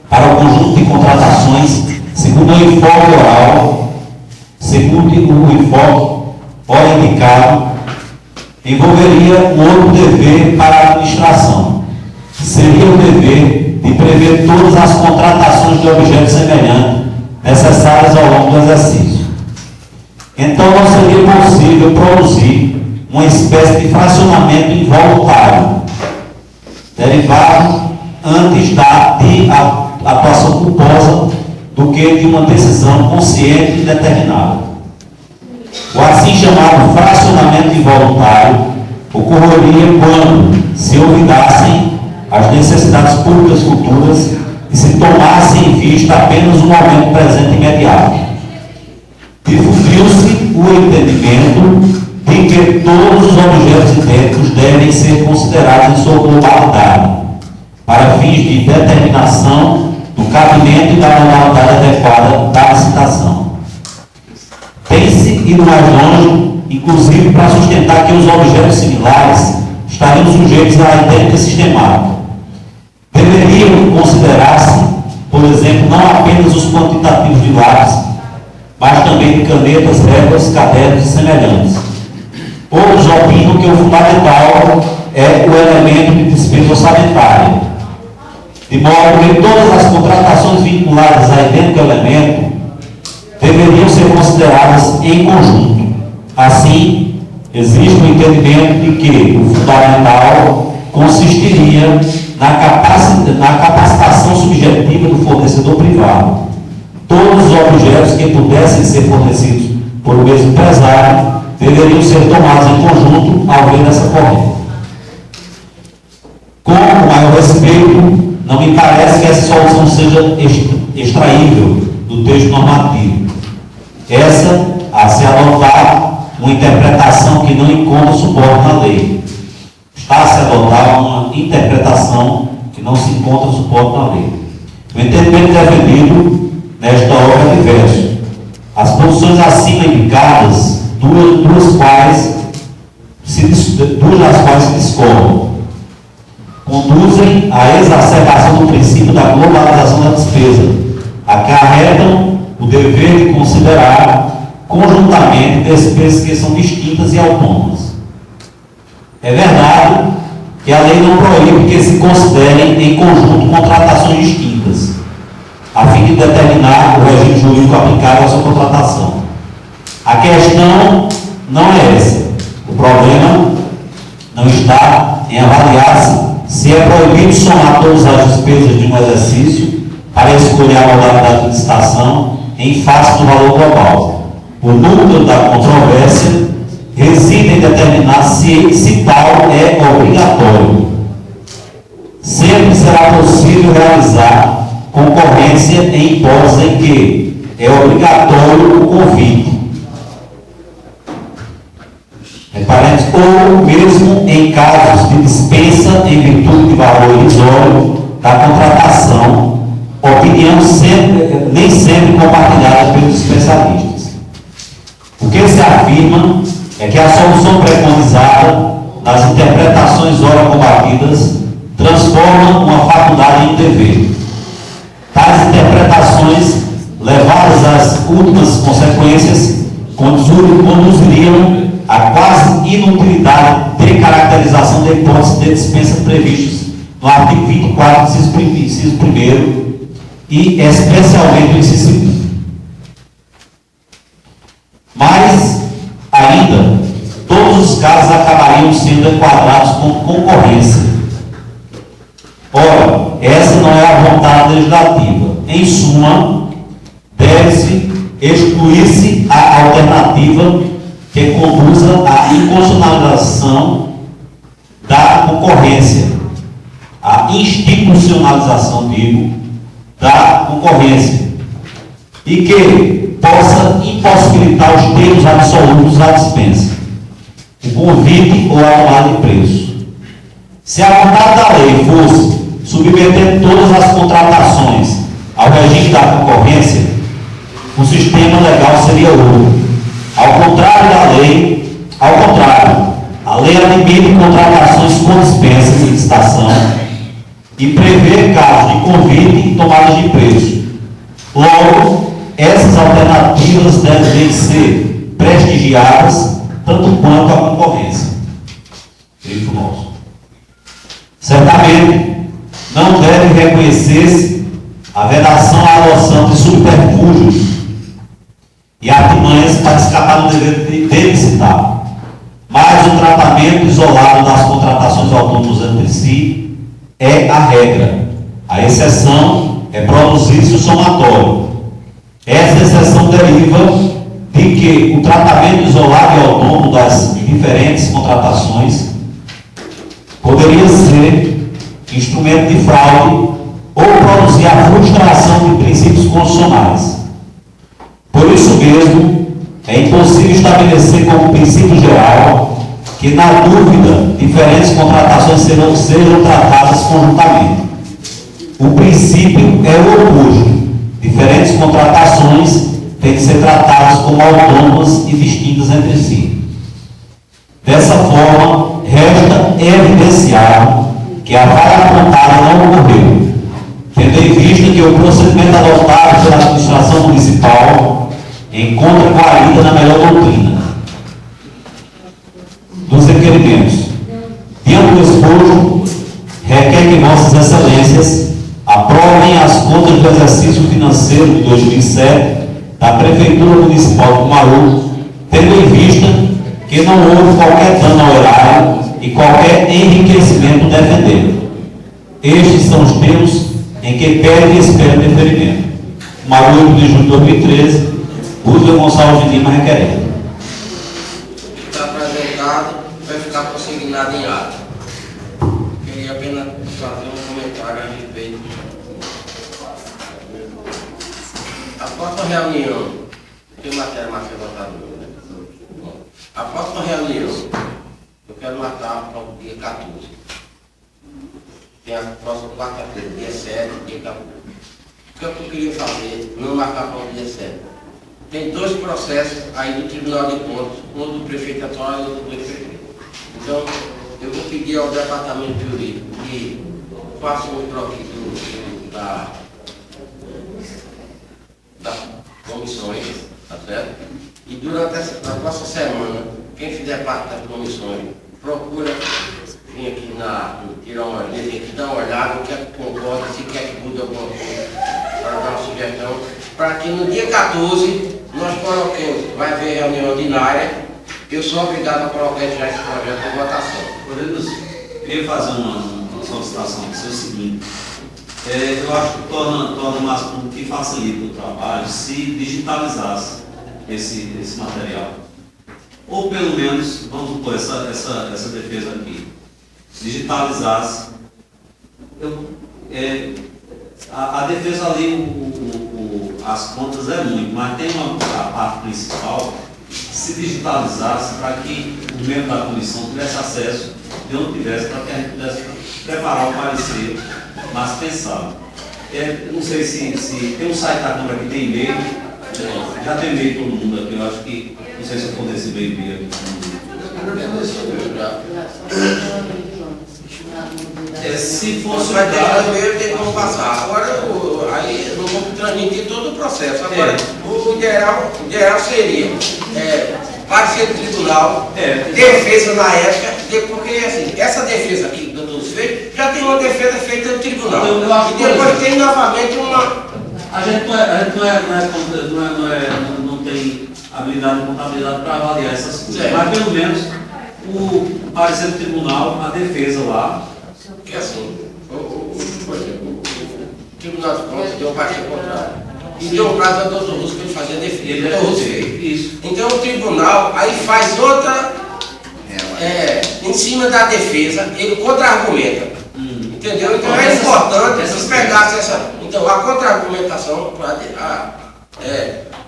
para o conjunto de contratações, segundo o enfoque oral, segundo o enfoque ora indicado, envolveria um outro dever para a administração. Seria o dever de prever todas as contratações de objetos semelhantes necessárias ao longo do exercício. Então, não seria possível produzir uma espécie de fracionamento involuntário, derivado antes de atuação culposa do que de uma decisão consciente e determinada. O assim chamado fracionamento involuntário ocorreria quando se olvidassem as necessidades públicas futuras e se tomasse em vista apenas o momento presente imediato. Difundiu-se o entendimento de que todos os objetos idênticos devem ser considerados em sua globalidade, para fins de determinação do cabimento e da modalidade adequada da licitação. Tem-se ido mais longe, inclusive para sustentar que os objetos similares estariam sujeitos à idêntica sistemática. Deveriam considerar-se, por exemplo, não apenas os quantitativos de lápis, mas também de canetas, réguas, cadernos e semelhantes. Outros opinam que o fundamental é o elemento de despesa orçamentária, de modo que todas as contratações vinculadas a idêntico elemento deveriam ser consideradas em conjunto. Assim, existe o entendimento de que o fundamental consistiria na capacitação subjetiva do fornecedor privado. Todos os objetos que pudessem ser fornecidos por o mesmo empresário deveriam ser tomados em conjunto ao ver dessa corrente. Com o maior respeito, não me parece que essa solução seja extraível do texto normativo. Essa, a se adotar uma interpretação que não encontra suporte na lei. Está a se adotar uma interpretação que não se encontra suporte na lei. O entendimento defendido nesta obra é diverso. As posições acima indicadas, duas das quais se discordam, conduzem à exacerbação do princípio da globalização da despesa, acarretam o dever de considerar conjuntamente despesas que são distintas e autônomas. É verdade que a lei não proíbe que se considerem em conjunto contratações distintas, a fim de determinar o regime jurídico aplicável à sua contratação. A questão não é essa. O problema não está em avaliar se é proibido somar todas as despesas de um exercício para escolher a modalidade de licitação em face do valor global. O núcleo da controvérsia reside em determinar se tal é obrigatório. Sempre será possível realizar concorrência em hipótese em que é obrigatório o convite. Reparemos, ou mesmo em casos de dispensa em virtude de valor irrisório da contratação, opinião nem sempre compartilhada pelos especialistas. O que se afirma é que a solução preconizada nas interpretações ora combatidas transforma uma faculdade em dever. Tais interpretações, levadas às últimas consequências, conduziriam à quase inutilidade de caracterização da hipótese de dispensa previstos no artigo 24, inciso 1 e especialmente o inciso 2. Mas, ainda, todos os casos acabariam sendo enquadrados como concorrência. Ora, essa não é a vontade legislativa. Em suma, deve-se excluir-se a alternativa que conduza à inconstitucionalização da concorrência, a institucionalização, da concorrência, e que possa impossibilitar os termos absolutos da dispensa, o convite ou a tomada de preço. Se a vontade da lei fosse submeter todas as contratações ao regime da concorrência, o sistema legal seria outro. Ao contrário, a lei admite contratações com dispensa de licitação e prevê casos de convite e tomada de preço. Logo, essas alternativas devem ser prestigiadas tanto quanto a concorrência. Direito nosso. Certamente, não deve reconhecer-se a vedação à adoção de subterfúgios e artimanhas para escapar do dever de licitar, mas o tratamento isolado das contratações autônomas entre si é a regra. A exceção é produzir-se o somatório. Essa exceção deriva de que o tratamento isolado e autônomo das diferentes contratações poderia ser instrumento de fraude ou produzir a frustração de princípios constitucionais. Por isso mesmo, é impossível estabelecer como princípio geral que, na dúvida, diferentes contratações sejam tratadas conjuntamente. O princípio é o oposto. Diferentes contratações têm que ser tratadas como autônomas e distintas entre si. Dessa forma, resta evidenciar que a falha apontada não ocorreu, tendo em vista que o procedimento adotado pela administração municipal encontra guarida na melhor doutrina dos requerimentos. Diante do exposto, requer que Vossas Excelências aprovem as contas do exercício financeiro de 2007 da Prefeitura Municipal de Cumaru, tendo em vista que não houve qualquer dano ao erário e qualquer enriquecimento defendendo. Estes são os termos em que pede e espera deferimento. Cumaru, 8 de julho de 2013, Rússia Gonçalves de Lima requerendo. Está apresentado, vai ficar consignado em ato. Queria apenas fazer um comentário a respeito. Após a reunião, tem matéria mais votada. Após a reunião, eu quero marcar para o dia 14. Tem a próxima quarta-feira, dia 7, dia 14. O que eu queria fazer, não marcar para o dia 7. Tem 2 processos aí do Tribunal de Contas, um do prefeito atual e outro do prefeito. Então, eu vou pedir ao departamento jurídico que faça um troque das comissões, tá certo? E durante a próxima semana, quem fizer parte das comissões, procura vir aqui tirar uma olhada, aqui dar uma olhada, o que é que concorda, se quer que mude alguma coisa, para dar uma sugestão, para que no dia 14 nós coloquemos, vai haver reunião ordinária, eu sou obrigado a colocar já esse projeto em votação. Eu queria fazer uma solicitação, que é o seguinte, eu acho que torna mais que facilita o trabalho se digitalizasse esse material. Ou pelo menos, vamos supor, essa defesa aqui, digitalizasse. A defesa ali, as contas é muito, mas tem a parte principal, se digitalizasse para que o membro da comissão tivesse acesso de onde tivesse, para que a gente pudesse preparar o parecer mais pensado. Eu não sei se tem um site da Câmara que tem e-mail, Já temei todo mundo aqui, eu acho que, não sei se eu poder se bem aqui. Se fosse vai ter tem como passar. Agora, aí não vamos transmitir todo o processo. Agora, o ideal seria parecer do tribunal, defesa na ética, porque assim, essa defesa aqui do Dr. Feito já tem uma defesa feita no tribunal. E depois tem novamente uma. A gente não tem habilidade de contabilidade para avaliar essas coisas, mas pelo menos o parecer do tribunal, a defesa lá. Que assim, por exemplo, o Tribunal de Contas deu um parecer contrário. E deu um prazo ao doutor Russo para ele fazer a defesa. Isso. Então o tribunal aí faz outra, em cima da defesa, ele contra-argumenta. Entendeu? Então é importante se pegasse essa. Então a contra-argumentação,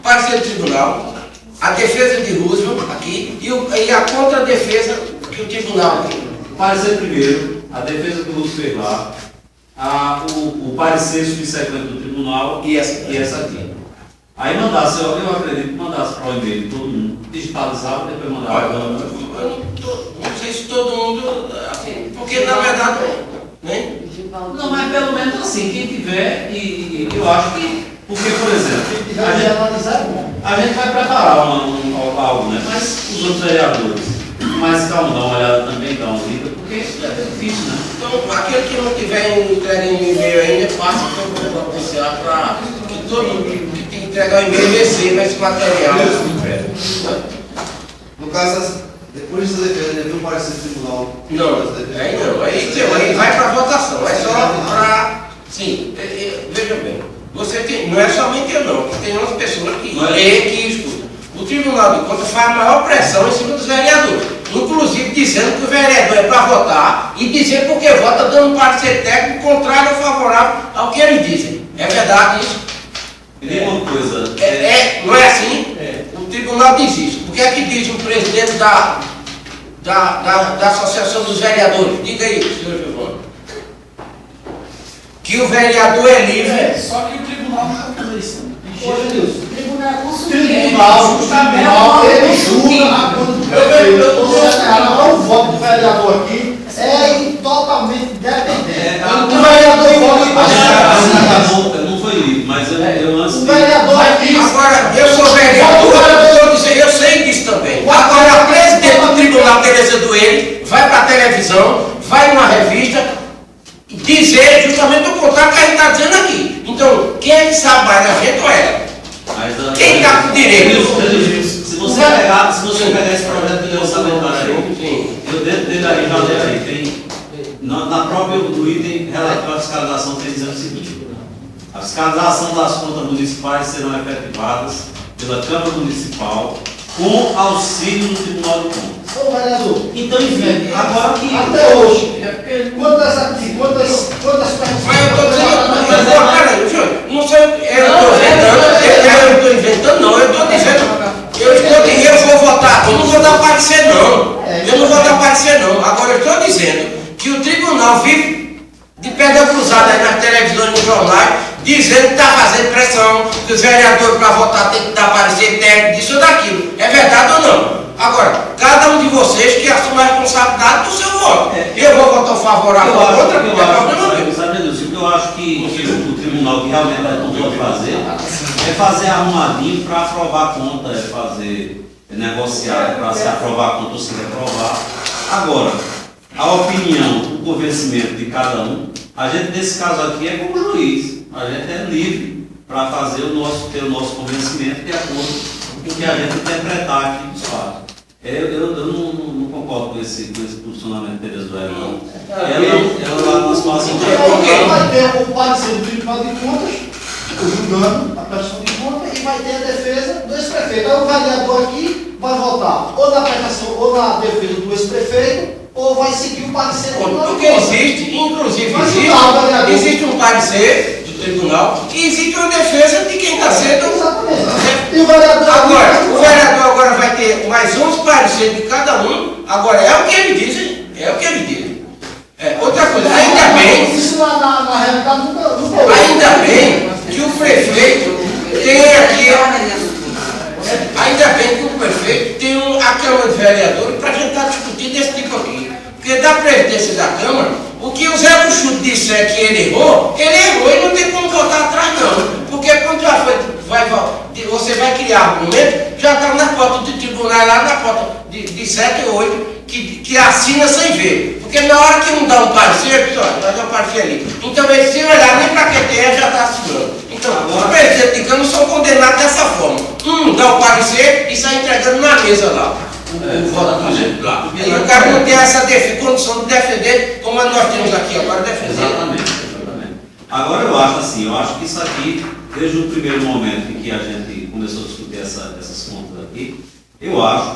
parecer do tribunal, a defesa de Roosevelt aqui e a contra-defesa que o tribunal tem. Parecer primeiro, a defesa que o Lúcio fez lá, o parecer subsequente do tribunal e essa aqui. Aí mandasse, eu acredito que mandasse para o e-mail todo mundo, digitalizava e depois mandava. Não sei se todo mundo, assim, porque na verdade, né? Não, mas pelo menos assim, quem tiver, e eu acho que, porque, por exemplo, a gente vai preparar algo, né? Mas os outros vereadores. Mas calma, dá uma olhada também, dá uma lida, porque é difícil, né? Então, aquele que não tiver entregue em e-mail ainda, passa para o oficial para que todo mundo que tem que entregar o e-mail receba esse material. No caso, depois dessa defesa, deve um parecer do tribunal. Não, aí vai para votação, é só para. Sim, veja bem, você tem, não é somente eu não, tem umas pessoas que lê, que escutam. O Tribunal de Contas faz a maior pressão em cima dos vereadores, inclusive dizendo que o vereador é para votar e dizer porque vota dando um parecer técnico contrário ou favorável ao que eles dizem. É verdade isso? Uma coisa. Não é assim? O tribunal diz isso. O que é que diz o presidente da Associação dos Vereadores? Diga aí, senhor Giovanni. Que o vereador é livre. Só que o tribunal não está fazendo isso. O tribunal, ele julga a conta do prefeito. O voto do vereador aqui é totalmente independente. O vereador vota não foi livre, mas eu antes. O vereador aqui. Agora, eu sou vereador, eu sei disso também. Agora, a presidente do tribunal, Tereza Duene, vai para a televisão, vai numa revista dizer justamente o contrário que a gente está dizendo aqui. Então, quem é que sabe mais, a gente ou ela? Quem está com direito? Se você pegar esse projeto de orçamentário aí, eu dentro dele aí já olhei aí, tem na própria do item relativo à fiscalização tem dizendo o seguinte: a fiscalização das contas municipais serão efetivadas pela Câmara Municipal com auxílio do Tribunal de Contas. Ô vereador, então enfim, agora que até hoje, quantas perguntas? Mas eu estou dizendo, peraí, senhor, não sei, eu estou inventando, não, eu estou dizendo, eu vou votar, eu não vou dar parecer não, agora eu estou dizendo que o tribunal vive de perna cruzada aí nas televisões e nos jornais, dizendo que está fazendo pressão, que os vereadores para votar tem que dar parecer técnico, disso ou daquilo. É verdade ou não? Agora, cada um de vocês que assume a responsabilidade do seu voto. Eu vou votar favorável ou contra, porque é problema meu. Eu acho que o tribunal que realmente não pode fazer é fazer arrumadinho para aprovar a conta, negociar para se aprovar a conta ou se reprovar. Agora, a opinião, o convencimento de cada um, a gente nesse caso aqui é como juiz, a gente é livre para fazer ter o nosso convencimento de acordo com o que a gente interpretar aqui dos fatos. Eu não concordo com esse posicionamento de Tereza Duene, não. Ela lá na situação de vai ter o parecer do Tribunal de Contas, julgando a prestação de conta, e vai ter a defesa do ex-prefeito. Aí o vereador aqui vai votar ou na prestação ou na defesa do ex-prefeito, ou vai seguir o parecer do Tribunal. Porque existe, inclusive, existe um parecer do tribunal e existe uma defesa de quem está sendo. Exatamente. E o vereador agora vai ter mais 11 pareceres de cada um. Agora é o que ele diz, outra coisa, ainda bem. Isso na realidade nunca ainda bem que o prefeito tem aqui disser que ele errou e não tem como voltar atrás não. Porque quando já você vai criar argumento, já está na porta do tribunal, lá na porta de 7 ou 8, que assina sem ver. Porque na hora que um dá um parecer, pessoal, nós dá um parecer ali. Então ele se olhar nem para quem tem, já está assinando. Então, os presidentes de Câmara são condenados dessa forma. Dá o parecer e sai entregando na mesa lá. O voto do jeito lá. E o cara não tem essa condição de defender como nós temos aqui agora, defender. Exatamente. Agora eu acho que isso aqui, desde o primeiro momento em que a gente começou a discutir essas contas aqui, eu acho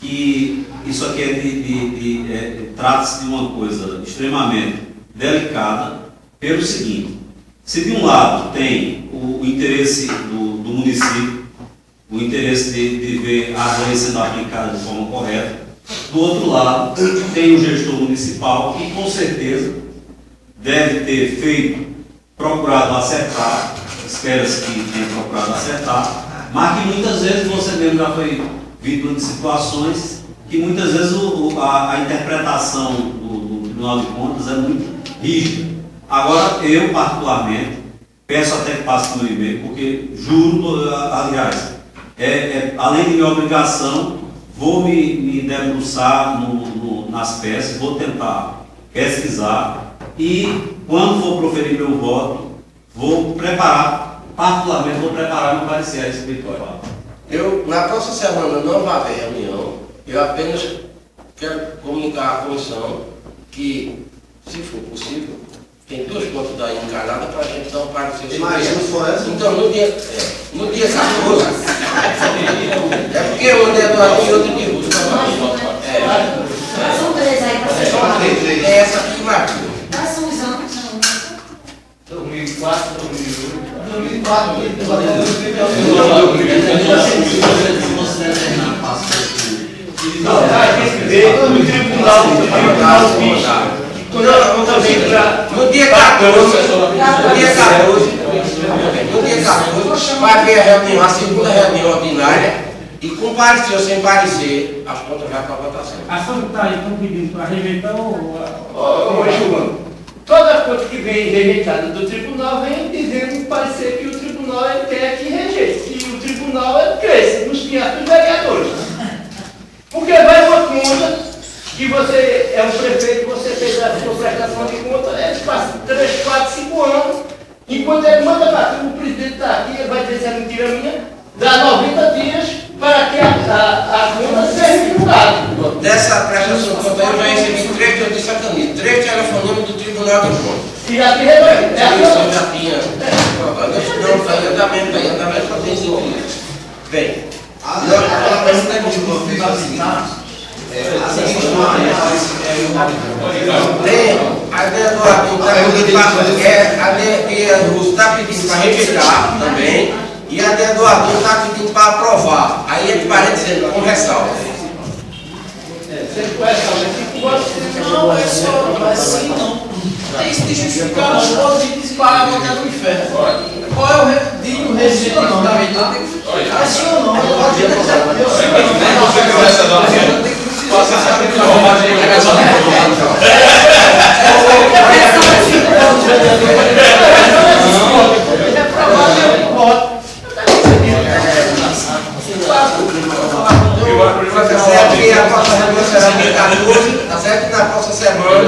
que isso aqui trata-se de uma coisa extremamente delicada, pelo seguinte: se de um lado tem o interesse do município, o interesse de ver as leis sendo aplicadas de forma correta, do outro lado tem o gestor municipal que com certeza deve ter procurado acertar, espera-se que tenha procurado acertar, mas que muitas vezes você mesmo já foi vítima de situações que muitas vezes a interpretação do Tribunal de Contas é muito rígida. Agora, eu particularmente, peço até que passe no e-mail, porque juro, aliás, além de minha obrigação, vou me debruçar nas peças, vou tentar pesquisar e, quando for proferir meu voto, vou preparar meu parecer a respeito. Na próxima semana não vai haver reunião, eu apenas quero comunicar à comissão que, se for possível, tem 2 pontos da encarnada para a gente dar um parecer. Imagina se for essa. Então, no dia 14, é porque um é do Arthur e outro de Rússia. São 3 aí para ser falado. É essa aqui, Marcos. Passa uns anos. 2004, 2008. 2004. No tribunal no dia 14, vai haver a reunião, a segunda reunião ordinária, e com parecer ou sem parecer, as contas vão para a votação. A senhora está aí, estão pedindo para rejeitar ou... Ô, João, toda coisa que vem rejeitada do tribunal vem dizendo que parecer que o tribunal ele quer que rejeite, que o tribunal ele cresça nos 500 vereadores. Porque vai uma conta que você é um prefeito, você fez a sua prestação de conta, ele passa 3, 4, 5 anos, enquanto ele manda para aqui, o presidente está aqui, ele vai dizer se é mentira minha, dá 90 dias para que a conta seja divulgada. Dessa prestação de conta eu já recebi 3 que eu disse a Camila, 3 telefonemas do Tribunal de Contas. E já tinha resolvido. Eu já tinha. Eu também fazendo isso. Bem, a pergunta que eu fiz é a seguinte. O está pedindo para rejeitar também, e a doador está pedindo para aprovar. Aí ele para dizendo com ressalva. Não, é só assim não. Tem que justificar os votos e disparar a boca no inferno. Qual é o registro que está aí? É sim ou não? Você sabe que a roubagem é só Tá certo? Na próxima semana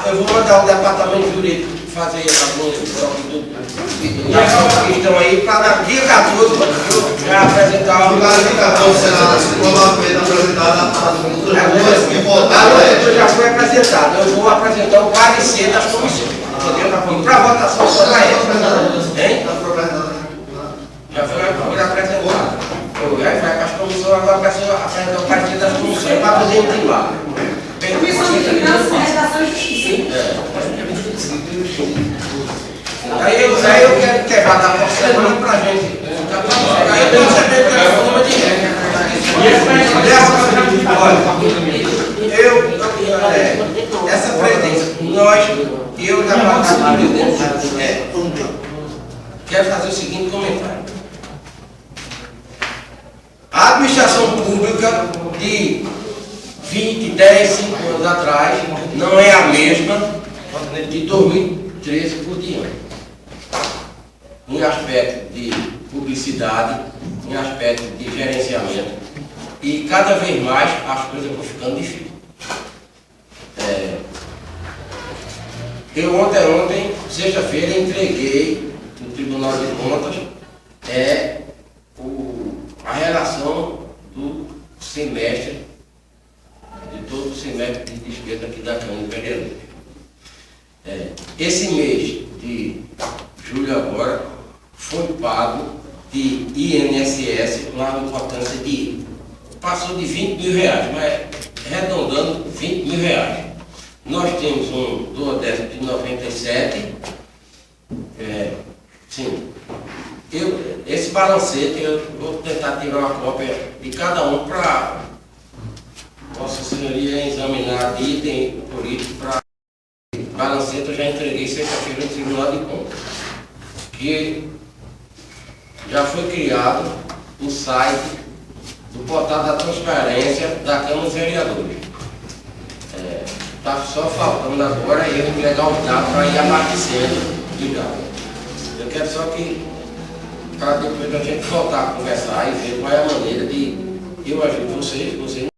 eu vou mandar o departamento jurídico fazer a construção e estão aí para no dia 14 já apresentar o caso de 14 será provavelmente apresentada já foi apresentado. Eu vou apresentar o parecer das comissões. Entendeu? E para votação só vai hein? Já foi apresentado. Aí vai para as comissões, agora vai apresentar o parecer das comissões para poder intimar. Comissão de Finanças, Redação e Justiça. Aí eu quero que vá dar por semana para a gente. Aí eu tenho certeza que é uma de essa presidência, eu da parte do presidente, quero fazer o seguinte comentário. A administração pública de 20, 10, 5 anos atrás não é a mesma de 2000. 13 por diante. Em aspecto de publicidade, em aspecto de gerenciamento, e cada vez mais as coisas vão ficando difíceis. Eu ontem, sexta-feira, entreguei no Tribunal de Contas a relação do semestre, de todo o semestre de despesa aqui da Câmara de Vereadores. Esse mês de julho agora foi pago de INSS uma importância de, passou de 20 mil reais, mas arredondando 20 mil reais. Nós temos um duodécimo de 97, sim. Esse balancete eu vou tentar tirar uma cópia de cada um para Vossa Senhoria examinar item por item. Para balancete eu já entreguei sexta-feira no Tribunal de Contas, que já foi criado o site do portal da transparência da Câmara dos Vereadores. Está só faltando agora eu entregar os dados para ir abastecendo de dados. Eu quero só que, para depois a gente voltar a conversar e ver qual é a maneira de eu ajudo vocês